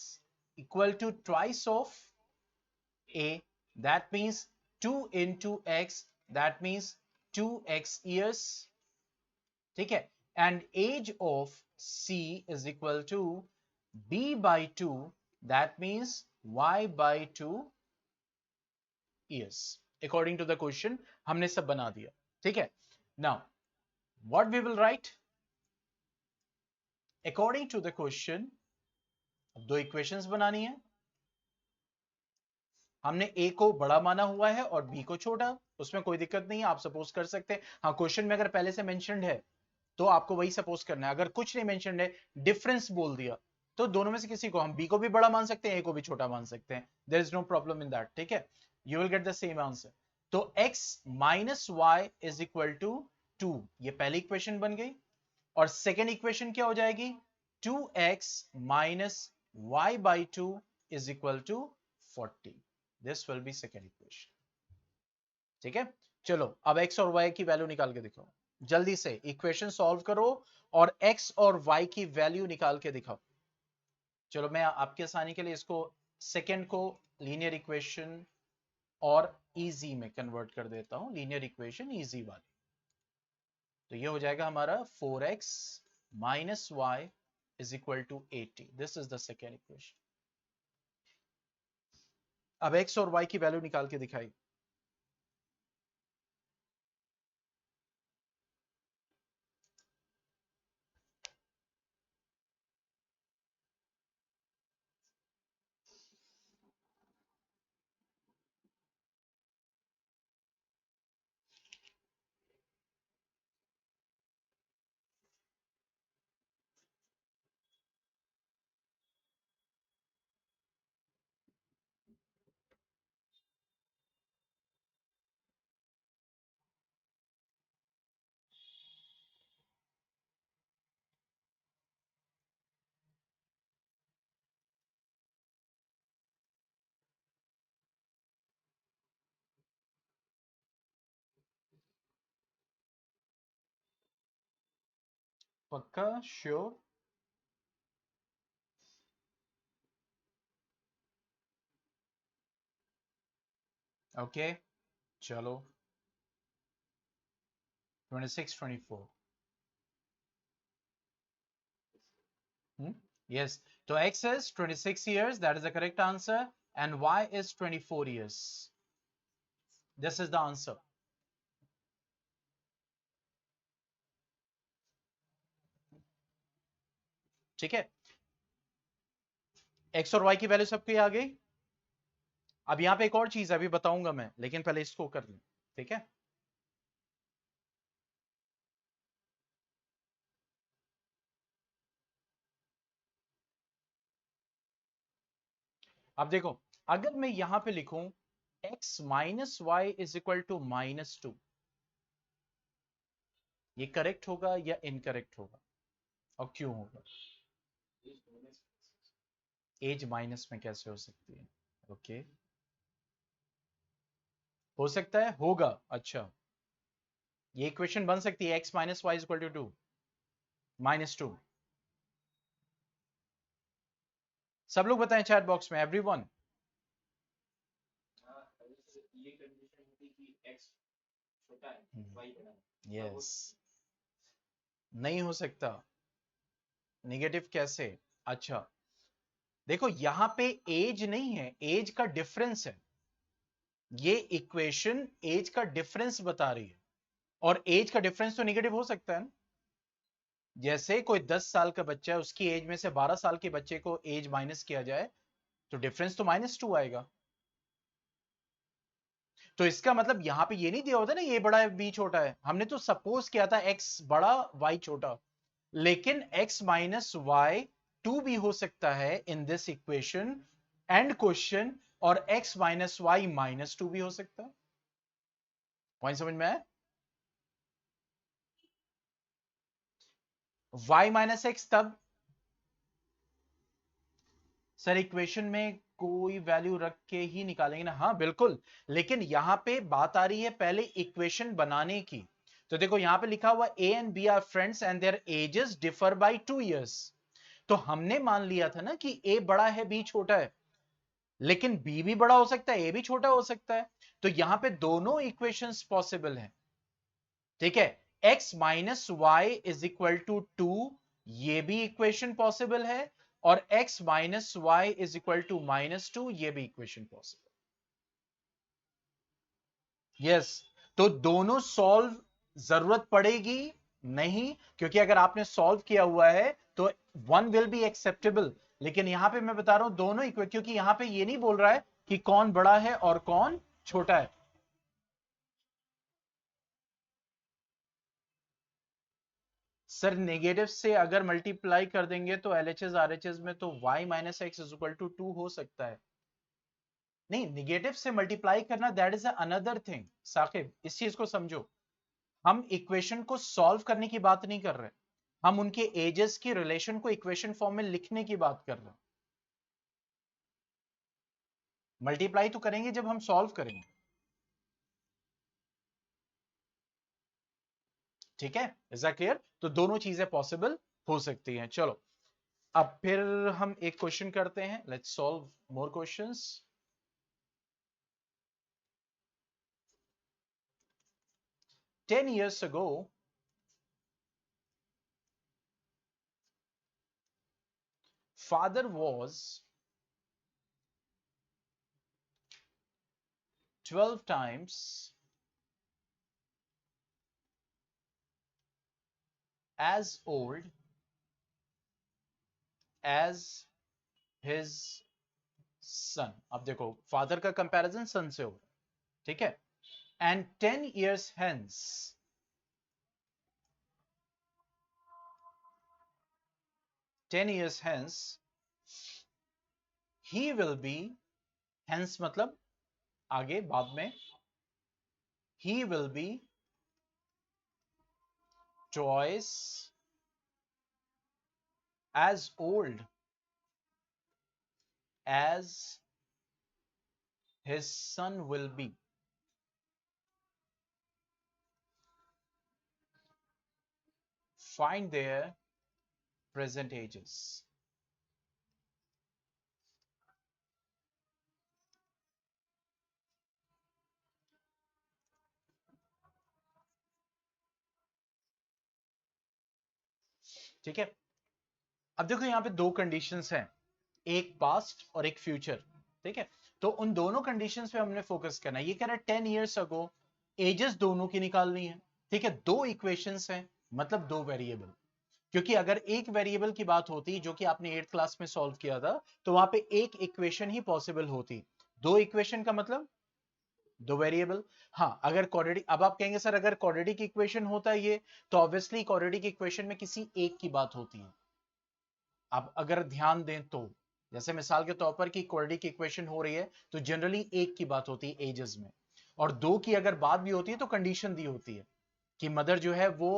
equal to twice of A, that means 2 into x, that means 2x years. ठीक है. And age of C is equal to b by 2, that means y by 2 years. According to the question हमने सब बना दिया. ठीक है. Now what we will write according to the question, दो equations बनानी है. हमने a को बड़ा माना हुआ है और b को छोटा, उसमें कोई दिक्कत नहीं है, आप सपोज कर सकते हैं. हाँ, क्वेश्चन में अगर पहले से मेंशन्ड है तो आपको वही सपोज करना है. अगर कुछ नहीं मेंशन्ड है, डिफरेंस बोल दिया, तो दोनों में से किसी को हम b को भी बड़ा मान सकते हैं, a को भी छोटा मान सकते हैं. There is no problem in that. ठीक है. You will get the same answer. तो x minus y is equal to 2, ये पहली इक्वेशन बन गई. और सेकेंड इक्वेशन क्या हो जाएगी? 2x minus y by 2 is equal to 40. This will be second equation. ठीक है. चलो अब x और y की वैल्यू निकाल के दिखाओ. जल्दी से इक्वेशन सॉल्व करो और x और y की वैल्यू निकाल के दिखाओ. चलो मैं आपके आसानी के लिए इसको सेकेंड को लीनियर इक्वेशन और इजी में कन्वर्ट कर देता हूं. लीनियर इक्वेशन इजी वाली. तो ये हो जाएगा हमारा 4x minus y is equal to 80. This is the second equation. अब x और y की वैल्यू निकाल के दिखाई. पक्का? श्योर? ओके. चलो 26 24. Yes. So x is 26 years. That is the correct answer. And y is 24 years. This is the answer. ठीक है. x और y की वैल्यू सबकी आ गई. अब यहां पे एक और चीज अभी बताऊंगा मैं, लेकिन पहले इसको कर लें. ठीक है. अब देखो, अगर मैं यहां पे लिखूं x minus y is equal to -2, ये करेक्ट होगा या इनकरेक्ट होगा? और क्यों होगा? एज माइनस में कैसे हो सकती है? ओके. हो सकता है, होगा. अच्छा, ये इक्वेशन बन सकती है x minus y equal to 2, -2. सब लोग बताएं चैट बॉक्स में. एवरीवन. यस. नहीं हो सकता. नेगेटिव कैसे? अच्छा, देखो यहां पे एज नहीं है, एज का डिफरेंस है. ये इक्वेशन एज का डिफरेंस बता रही है, और एज का डिफरेंस तो नेगेटिव हो सकता है ना. जैसे कोई 10 साल का बच्चा है, उसकी एज में से 12 साल के बच्चे को एज माइनस किया जाए, तो डिफरेंस तो -2 आएगा. तो इसका मतलब यहां पे ये नहीं दिया होता ना ये बड़ा है बी छोटा है. हमने तो सपोज किया था x बड़ा y छोटा, लेकिन x माइनस वाई 2 भी हो सकता है in this equation and question, और x माइनस वाई -2 भी हो सकता है. पॉइंट समझ में आया? y माइनस एक्स तब सर इक्वेशन में कोई वैल्यू रख के ही निकालेंगे ना, हाँ बिल्कुल, लेकिन यहां पे बात आ रही है पहले इक्वेशन बनाने की। तो देखो यहां पे लिखा हुआ A and B are friends and their ages differ by 2 years। तो हमने मान लिया था ना कि ए बड़ा है बी छोटा है, लेकिन बी भी बड़ा हो सकता है ए भी छोटा हो सकता है। तो यहां पे दोनों इक्वेशंस पॉसिबल हैं, ठीक है। x minus y is equal to 2, ये भी इक्वेशन पॉसिबल है, और x minus y is equal to -2, ये भी इक्वेशन पॉसिबल। यस, तो दोनों सॉल्व जरूरत पड़ेगी नहीं, क्योंकि अगर आपने सॉल्व किया हुआ है तो वन विल बी एक्सेप्टेबल। लेकिन यहां पे मैं बता रहा हूं दोनों इक्वेशन, क्योंकि यहां पे ये नहीं बोल रहा है कि कौन बड़ा है और कौन छोटा है। सर नेगेटिव से अगर मल्टीप्लाई कर देंगे तो एलएचएस आरएचएस में तो y minus x is equal to 2 हो सकता है। नहीं, निगेटिव से मल्टीप्लाई करना that is another thing Saqib, इस चीज को समझो। हम इक्वेशन को सॉल्व करने की बात नहीं कर रहे, हम उनके एजेस की रिलेशन को इक्वेशन फॉर्म में लिखने की बात कर रहे हैं। मल्टीप्लाई तो करेंगे जब हम सॉल्व करेंगे, ठीक है। Is that clear? तो दोनों चीजें पॉसिबल हो सकती हैं। चलो अब फिर हम एक क्वेश्चन करते हैं, let's solve more questions. 10 years ago, father was 12 times as old as his son। अब देखो फादर का कंपैरिजन सन से हो रहा है, ठीक है। And 10 years hence, 10 years hence he will be, hence मतलब आगे बाद में, he will be twice as old as his son will be। Find their present ages। ठीक है, अब देखो यहां पे दो कंडीशंस हैं, एक पास्ट और एक फ्यूचर, ठीक है। तो उन दोनों कंडीशंस पे हमने फोकस करना है। ये कह रहा है 10 years अगो एजेस दोनों की निकालनी है, ठीक है। दो इक्वेशंस हैं, मतलब दो वेरिएबल। क्योंकि अगर एक वेरिएबल की बात होती जो कि आपने 8th क्लास में सॉल्व किया था, तो वहां पे एक इक्वेशन ही पॉसिबल होती। दो इक्वेशन का मतलब दो वेरिएबल। हाँ, अगर क्वाड्रेटिक, अब आप कहेंगे सर अगर क्वाड्रेटिक इक्वेशन होता है ये, तो ऑब्वियसली क्वाड्रेटिक इक्वेशन में किसी एक की बात होती है। आप अगर ध्यान दें तो, जैसे मिसाल के तौर पर कि क्वाड्रेटिक इक्वेशन हो रही है तो जनरली एक की बात होती है एजेस में, और दो की अगर बात भी होती है तो कंडीशन दी होती है कि मदर जो है वो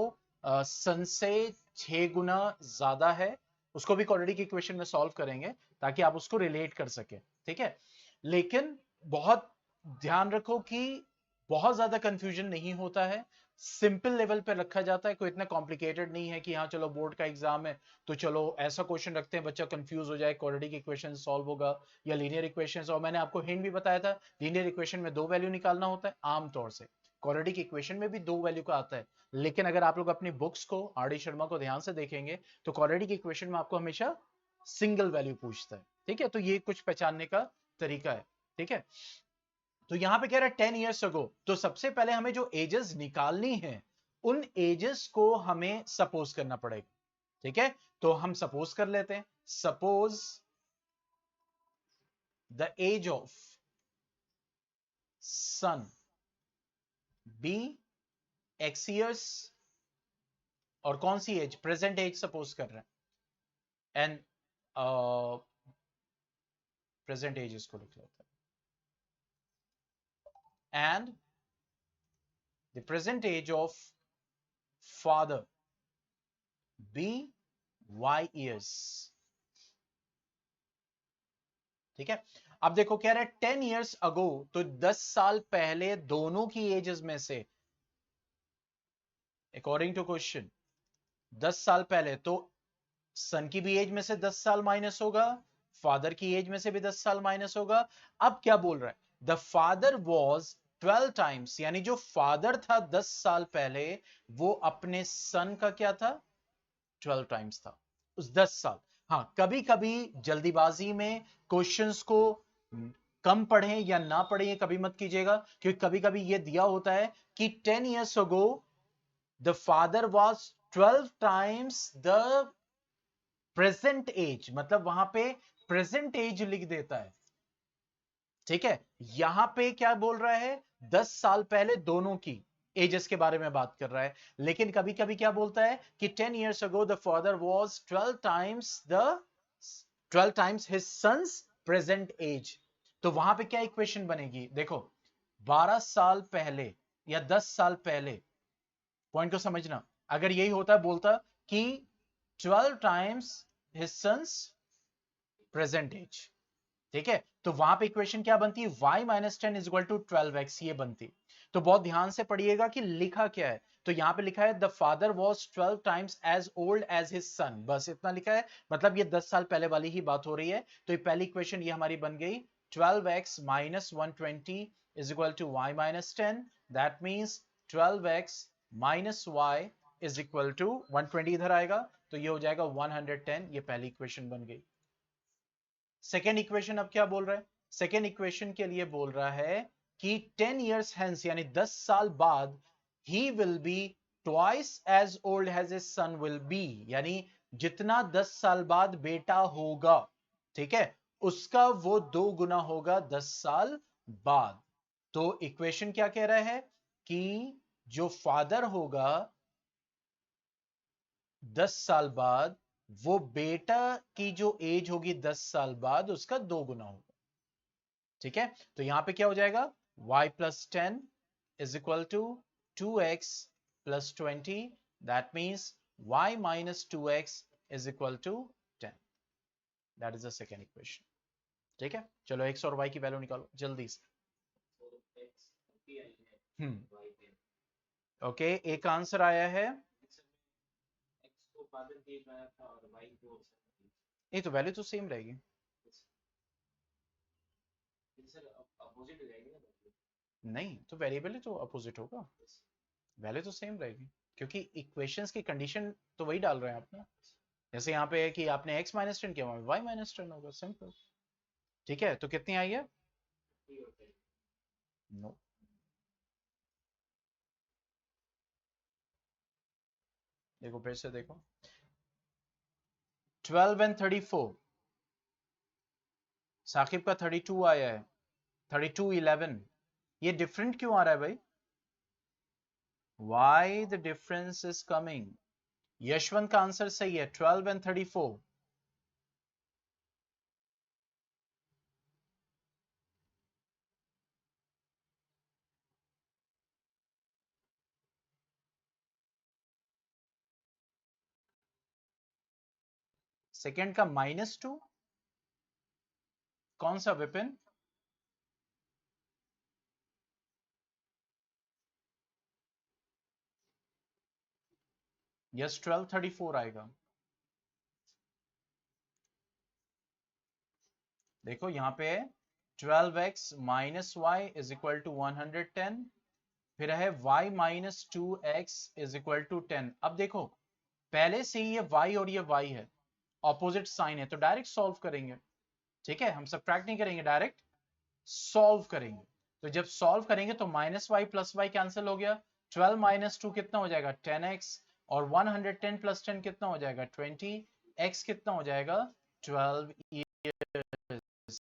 सन से 6 गुना ज्यादा है। उसको भी क्वाड्रेटिक इक्वेशन में सॉल्व करेंगे ताकि आप उसको रिलेट कर सके, ठीक है। लेकिन बहुत ध्यान रखो कि बहुत ज्यादा कंफ्यूजन नहीं होता है, सिंपल लेवल पे रखा जाता है, कोई इतना कॉम्प्लिकेटेड नहीं है कि हाँ चलो बोर्ड का एग्जाम है तो चलो ऐसा क्वेश्चन रखते हैं बच्चा कंफ्यूज हो जाए, क्वाड्रेटिक इक्वेशन सॉल्व होगा या लीनियर इक्वेशन। और मैंने आपको हिंट भी बताया था, लीनियर इक्वेशन में दो वैल्यू निकालना होता है आमतौर से, क्वाड्रेटिक इक्वेशन में भी दो वैल्यू का आता है। लेकिन अगर आप लोग अपनी बुक्स को आर डी शर्मा को ध्यान से देखेंगे तो क्वाड्रेटिक इक्वेशन में आपको हमेशा सिंगल वैल्यू पूछता है, ठीक है। तो ये कुछ पहचानने का तरीका है, ठीक है। तो यहां पे कह रहा है 10 years अगो, तो सबसे पहले हमें जो एजेस निकालनी है उन एजेस को हमें सपोज करना पड़ेगा, ठीक है। तो हम सपोज कर लेते हैं, suppose the age of son be x years, और कौन सी एज, प्रेजेंट एज सपोज कर रहे हैं, एंड प्रेजेंट एज इसको लिख लेते हैं, and the present age of father be y years। ठीक है, अब देखो कह रहे 10 years ago, तो 10 साल पहले दोनों की एजेस में से, अकॉर्डिंग टू क्वेश्चन 10 साल पहले, तो सन की भी एज में से 10 साल माइनस होगा, फादर की एज में से भी 10 साल माइनस होगा। अब क्या बोल रहा है, द फादर वॉज 12 टाइम्स, यानी जो फादर था 10 साल पहले, वो अपने सन का क्या था, 12 टाइम्स था उस 10 साल। हाँ, कभी कभी जल्दीबाजी में क्वेश्चंस को कम पढ़ें या ना पढ़ें, ये कभी मत कीजिएगा, क्योंकि कभी कभी ये दिया होता है कि 10 years ago the father was 12 times the present age, मतलब वहां पे प्रेजेंट एज लिख देता है। ठीक है, यहां पे क्या बोल रहा है, 10 साल पहले दोनों की एजेस के बारे में बात कर रहा है। लेकिन कभी कभी क्या बोलता है कि 10 years ago the father was 12 times his son's present age. तो वहां पे क्या इक्वेशन बनेगी, देखो 12 साल पहले या 10 साल पहले, पॉइंट को समझना, अगर यही होता बोलता कि 12 times his son's present age, ठीक है, तो वहां पे इक्वेशन क्या बनती है, y minus ten is equal to 12x, ये बनती। तो बहुत ध्यान से पढ़िएगा कि लिखा क्या है। तो यहां पे लिखा है the father was 12 times age old as his son, बस इतना लिखा है, मतलब ये 10 साल पहले वाली ही बात हो रही है। तो ये पहली इक्वेशन ये हमारी बन गई, 12x minus 120 is equal to y minus 10, that means 12x minus y is equal to 120, इधर आएगा तो ये हो जाएगा 110, ये पहली इक्वेशन बन गई। सेकेंड इक्वेशन अब क्या बोल रहा है, सेकेंड इक्वेशन के लिए बोल रहा है कि 10 years hence, यानी 10 साल बाद, he will be twice as old as his son will be, यानी जितना 10 साल बाद बेटा होगा, ठीक है, उसका वो 2 गुना होगा 10 साल बाद। तो इक्वेशन क्या कह रहा है कि जो फादर होगा 10 साल बाद, वो बेटा की जो एज होगी 10 साल बाद, उसका 2 गुना होगा। ठीक है, तो यहां पे क्या हो जाएगा, y plus 10 is equal to 2x plus 20, that means y minus 2x is equal to 10, that is the second equation. ठीक है, चलो x और y की वैल्यू निकालो जल्दी से। ओके, एक आंसर आया है, ये तो वैल्यू तो सेम रहेगी, नहीं तो वेरिएबल ही तो अपोजिट होगा, वैल्यू तो सेम रहेगी, क्योंकि इक्वेशंस की कंडीशन तो वही डाल रहे हैं आप ना। जैसे यहाँ पे है कि आपने x माइनस 10 किया, y माइनस 10 होगा, सिंपल। ठीक है, तो कितनी आई है, नो, देखो फिर से देखो, 12 एंड 34, साकिब का 32 आया है, 32 11, ये डिफरेंट क्यों आ रहा है भाई, why the difference is coming? Yashwant का आंसर सही है, 12 एंड 34। सेकेंड का -2, कौन सा विपिन, यस 1234 आएगा। देखो यहाँ पे 12x minus y is equal to 110, फिर है y minus 2x is equal to 10। अब देखो पहले से ही ये y और ये y है, ऑपोजिट साइन है, तो डायरेक्ट सॉल्व करेंगे। ठीक है, हम सब्ट्रैक्ट नहीं करेंगे, डायरेक्ट सॉल्व करेंगे। तो जब सॉल्व करेंगे तो minus y plus y cancel हो गया, 12 माइनस 2 कितना हो जाएगा, 10x, और 110 प्लस 10 कितना हो जाएगा, 20, x कितना हो जाएगा, 12 years।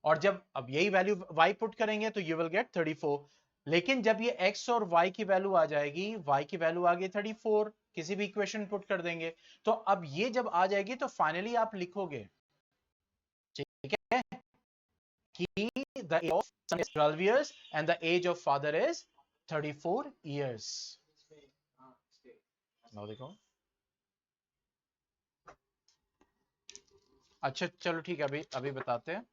और जब अब यही वैल्यू y पुट करेंगे तो यू विल गेट 34, लेकिन जब ये x और y की वैल्यू आ जाएगी, y की वैल्यू आ गई 34, किसी भी इक्वेशन पुट कर देंगे, तो अब ये जब आ जाएगी तो फाइनली आप लिखोगे, ठीक है, कि the age of son is 12 years and the age of father is 34 years। now देखो अच्छा चलो ठीक है, अभी अभी बताते हैं।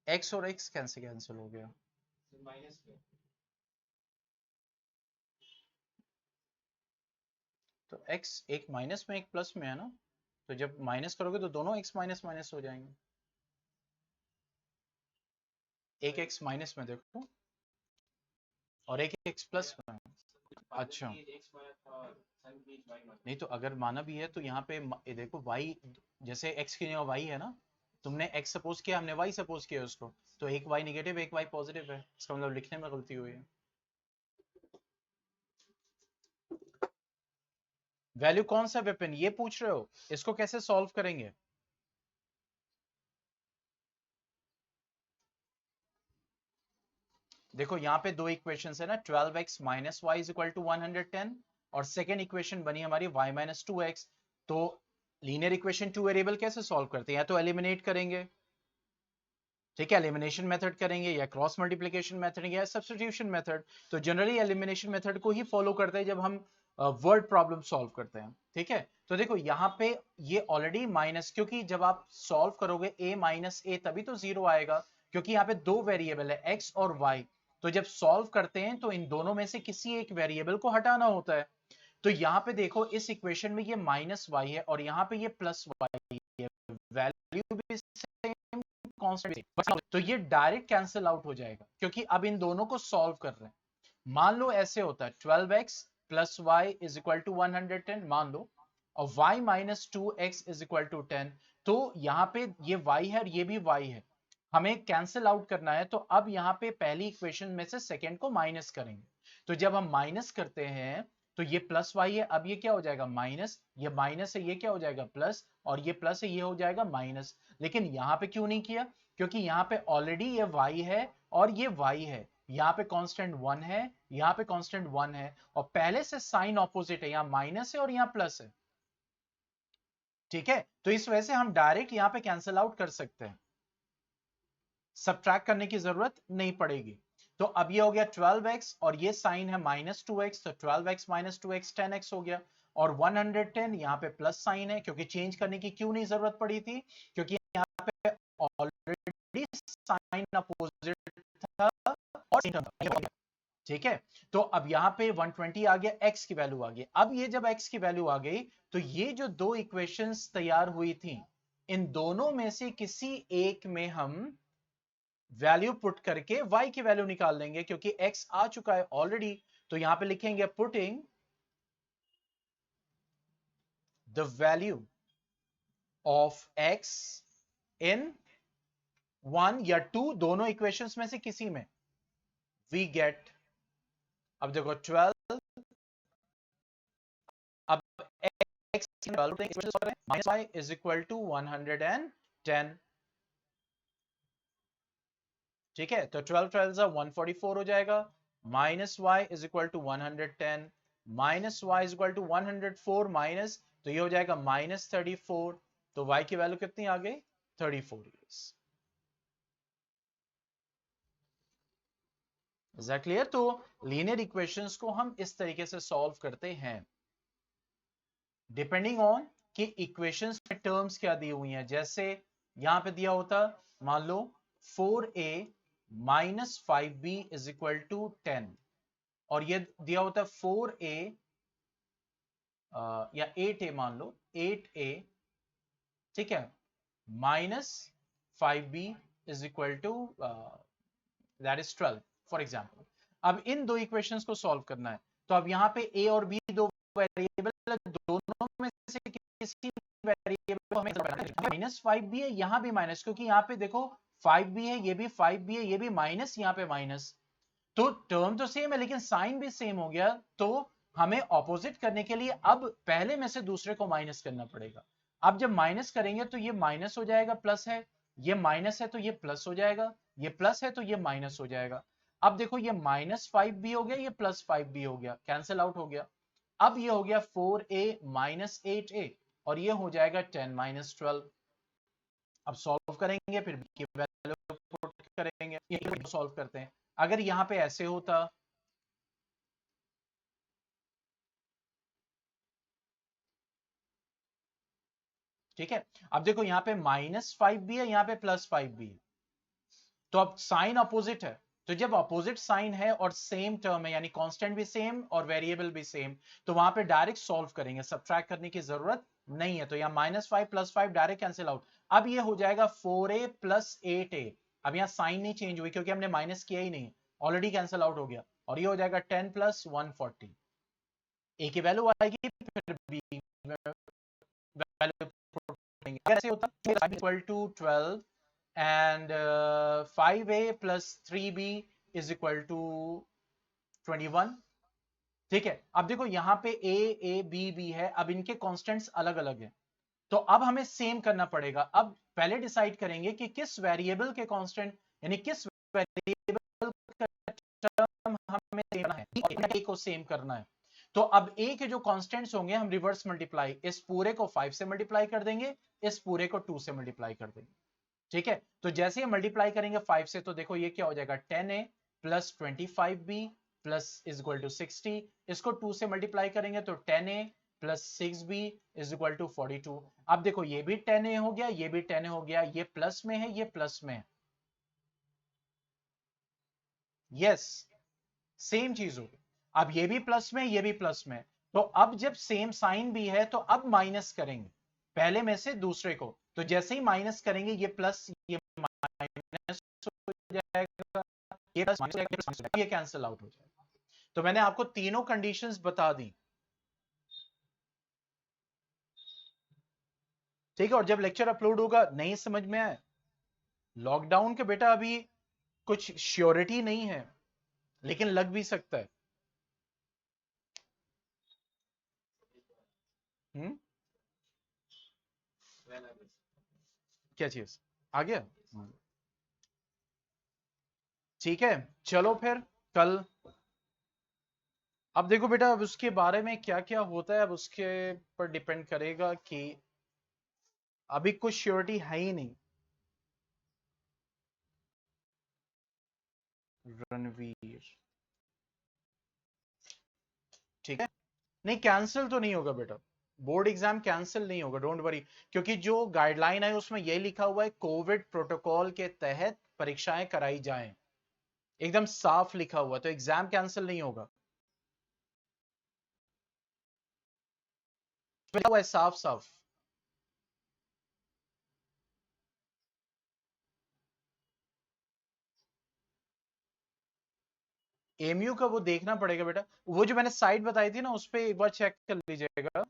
एक्स और एक्स कैंसिल कैंसिल हो गया। तो x एक माइनस में एक प्लस में है ना, तो जब माइनस करोगे तो दोनों x माइनस माइनस हो जाएंगे। एक x माइनस में देखो और एक x प्लस में। अच्छा नहीं, तो अगर माना भी है तो यहाँ पे ये देखो y, जैसे x की जगह y है ना, तुमने x सपोज किया, हमने y सपोज किया उसको, तो एक y निगेटिव एक y पॉजिटिव है, इसका मतलब लिखने में गलती हुई है। वैल्यू कौन सा वेपन ये पूछ रहे हो, इसको कैसे सॉल्व करेंगे? देखो यहाँ पे दो इक्वेशन है ना, 12x minus y is equal to 110, और सेकेंड इक्वेशन बनी हमारी y माइनस टू एक्स। तो लीनियर इक्वेशन टू वेरिएबल कैसे सॉल्व करते हैं? या तो एलिमिनेट करेंगे, ठीक है, एलिमिनेशन मेथड करेंगे, या क्रॉस मल्टीप्लिकेशन मेथड, या सब्स्टिट्यूशन मेथड। तो जनरली एलिमिनेशन मेथड को ही फॉलो करते हैं जब हम वर्ड प्रॉब्लम सॉल्व करते हैं, ठीक है। तो देखो यहाँ पे ये ऑलरेडी माइनस, क्योंकि जब आप सॉल्व करोगे a माइनस ए तभी तो जीरो आएगा, क्योंकि यहाँ पे दो वेरिएबल है x और y। तो जब सॉल्व करते हैं तो इन दोनों में से किसी एक वेरिएबल को हटाना होता है। तो यहाँ पे देखो इस इक्वेशन में ये माइनस वाई है और यहाँ पे ये प्लस वाई है, वैल्यू भी सेम, कांस्टेंट, तो ये डायरेक्ट कैंसिल आउट हो जाएगा, क्योंकि अब इन दोनों को सॉल्व कर रहे हैं। मान लो ऐसे होता है 12x plus y is equal to 110 मान लो, और y minus two x is equal to 10। तो यहाँ पे ये y है और ये भी y है, हमें कैंसिल आउट करना है। तो अब यहाँ पे पहली इक्वेशन में से सेकेंड को माइनस करेंगे। तो जब हम माइनस करते हैं तो ये प्लस वाई है, अब ये क्या हो जाएगा माइनस, ये माइनस है ये क्या हो जाएगा प्लस, और ये प्लस है ये हो जाएगा माइनस। लेकिन यहाँ पे क्यों नहीं किया? क्योंकि यहाँ पे ऑलरेडी ये y है और ये y है, यहाँ पे कांस्टेंट 1 है, यहाँ पे कांस्टेंट 1 है, और पहले से साइन ऑपोजिट है, यहाँ माइनस है और यहाँ प्लस है, ठीक है। तो इस वजह से हम डायरेक्ट यहाँ पे कैंसिल आउट कर सकते हैं, सब्ट्रैक्ट करने की जरूरत नहीं पड़ेगी। तो अब ये हो गया 12x और ये साइन है माइनस टू एक्स, तो 12x minus two x 10x हो गया, और 110 यहाँ पे प्लस साइन है, क्योंकि चेंज करने की क्यों नहीं जरूरत पड़ी थी, क्योंकि यहाँ पे ऑलरेडी साइन अपोजिट था और ठीक है। तो अब यहाँ पे 120 आ गया, x की वैल्यू आ गई। अब ये जब x की वैल्यू आ गई तो ये जो दो इक्वेशंस तैयार हुई थी, इन दोनों में से किसी एक में हम वैल्यू पुट करके y की वैल्यू निकाल लेंगे, क्योंकि x आ चुका है ऑलरेडी। तो यहां पे लिखेंगे putting the value of x in one या टू, दोनों इक्वेशंस में से किसी में, वी गेट, अब देखो 12, अब x minus y is equal to 110, ठीक है। तो 12 12 144 हो जाएगा, minus y is equal to 110, minus y is equal to 104 minus, तो ये हो जाएगा माइनस 34। तो y की वैल्यू कितनी आ गई 34 इयर्स। Is that clear? तो लीनियर इक्वेशंस को हम इस तरीके से सॉल्व करते हैं, डिपेंडिंग ऑन कि इक्वेशंस में टर्म्स क्या दी हुई हैं। जैसे यहां पे दिया होता, मान लो 4a minus 5b is equal to 10, और ये दिया होता है 4a या 8a, मान लो 8a, ठीक है, minus 5b is equal to that is 12 for example. अब इन दो इक्वेशंस को सॉल्व करना है, तो अब यहाँ पे a और b दो वेरिएबल, दोनों में से किसी वेरिएबल को हमें माइनस 5b है, यहाँ भी माइनस, क्योंकि यहाँ पे देखो 5b है, ये भी 5b है, ये भी माइनस, यहाँ पे माइनस, तो टर्म तो सेम है लेकिन साइन भी सेम हो गया। तो हमें ऑपोजिट करने के लिए अब पहले में से दूसरे को माइनस करना पड़ेगा। अब जब माइनस करेंगे तो ये माइनस हो जाएगा, प्लस है, ये माइनस है तो ये प्लस हो जाएगा, ये प्लस है तो ये माइनस हो जाएगा। अब देखो ये -5 भी हो गया, ये +5 भी हो गया, कैंसिल आउट हो गया। अब ये हो गया 4a माइनस 8a और ये हो जाएगा 10 माइनस 12। अब सॉल्व करेंगे, फिर b की वैल्यू पुट करेंगे, ये सॉल्व करते हैं। अगर यहां पे ऐसे होता, ठीक है, अब देखो यहां पे -5 भी है, यहां पे +5 भी है, तो अब साइन अपोजिट है। तो जब अपोजिट साइन है और सेम टर्म है, यानी कांस्टेंट भी सेम और वेरिएबल भी सेम, तो वहां पे डायरेक्ट सॉल्व करेंगे, सब्ट्रैक्ट करने की जरूरत नहीं है। तो यहाँ -5 +5 डायरेक्ट कैंसिल आउट। अब ये हो जाएगा 4a + 8a। अब यहाँ साइन नहीं चेंज हुई क्योंकि हमने माइनस किया ही नहीं, ऑलरेडी कैंसिल आउट हो गया। और ये हो जाएगा 10 + 140। a की वैल्यू आएगी, फिर b वैल्यू कैसे होता है, equal to 12 and 5a plus 3b is equal to 21। ठीक है, अब देखो यहां पे a b है, अब इनके कांस्टेंट्स अलग अलग हैं, तो अब हमें सेम करना पड़ेगा। अब पहले डिसाइड करेंगे कि किस वेरिएबल के कांस्टेंट, यानी किस वेरिएबल का टर्म हमें सेम करना है, a को सेम करना है। तो अब a के जो कांस्टेंट्स होंगे, हम रिवर्स मल्टीप्लाई, इस पूरे को 5 से मल्टीप्लाई कर देंगे, इस पूरे को 2 से मल्टीप्लाई कर देंगे। ठीक है, तो जैसे ही मल्टीप्लाई करेंगे 5 से, तो देखो ये क्या हो जाएगा, 10a plus 25b plus is equal to 60। इसको 2 से मल्टीप्लाई करेंगे तो 10a plus 6b is equal to 42। अब देखो ये भी 10a हो गया, ये भी 10a हो गया, ये प्लस में है, ये प्लस में है, यस सेम चीज होगी। अब ये भी प्लस में, ये भी प्लस में, तो अब जब सेम साइन भी है तो अब माइनस करेंगे पहले में से दूसरे को, तो जैसे ही माइनस करेंगे ये प्लस ये माइनस हो जाएगा, ये प्लस माइनस, ये कैंसिल आउट हो जाएगा। तो मैंने आपको तीनों कंडीशंस बता दी, ठीक है। और जब लेक्चर अपलोड होगा नहीं समझ में आए, लॉकडाउन के बेटा अभी कुछ श्योरिटी नहीं है, लेकिन लग भी सकता है। हम्म, क्या चीज आ गया? ठीक है, चलो फिर कल। अब देखो बेटा, अब उसके बारे में क्या क्या होता है, अब उसके पर डिपेंड करेगा कि अभी कुछ श्योरिटी है ही नहीं। रणवीर, ठीक है, नहीं कैंसिल तो नहीं होगा बेटा, बोर्ड एग्जाम कैंसिल नहीं होगा, डोंट वरी। क्योंकि जो गाइडलाइन है उसमें यह लिखा हुआ है, कोविड प्रोटोकॉल के तहत परीक्षाएं कराई जाएं, एकदम साफ लिखा हुआ, तो एग्जाम कैंसिल नहीं होगा, लिखा हुआ है साफ साफ। एमयू का वो देखना पड़ेगा बेटा, वो जो मैंने साइट बताई थी ना, उस पर एक बार चेक कर लीजिएगा।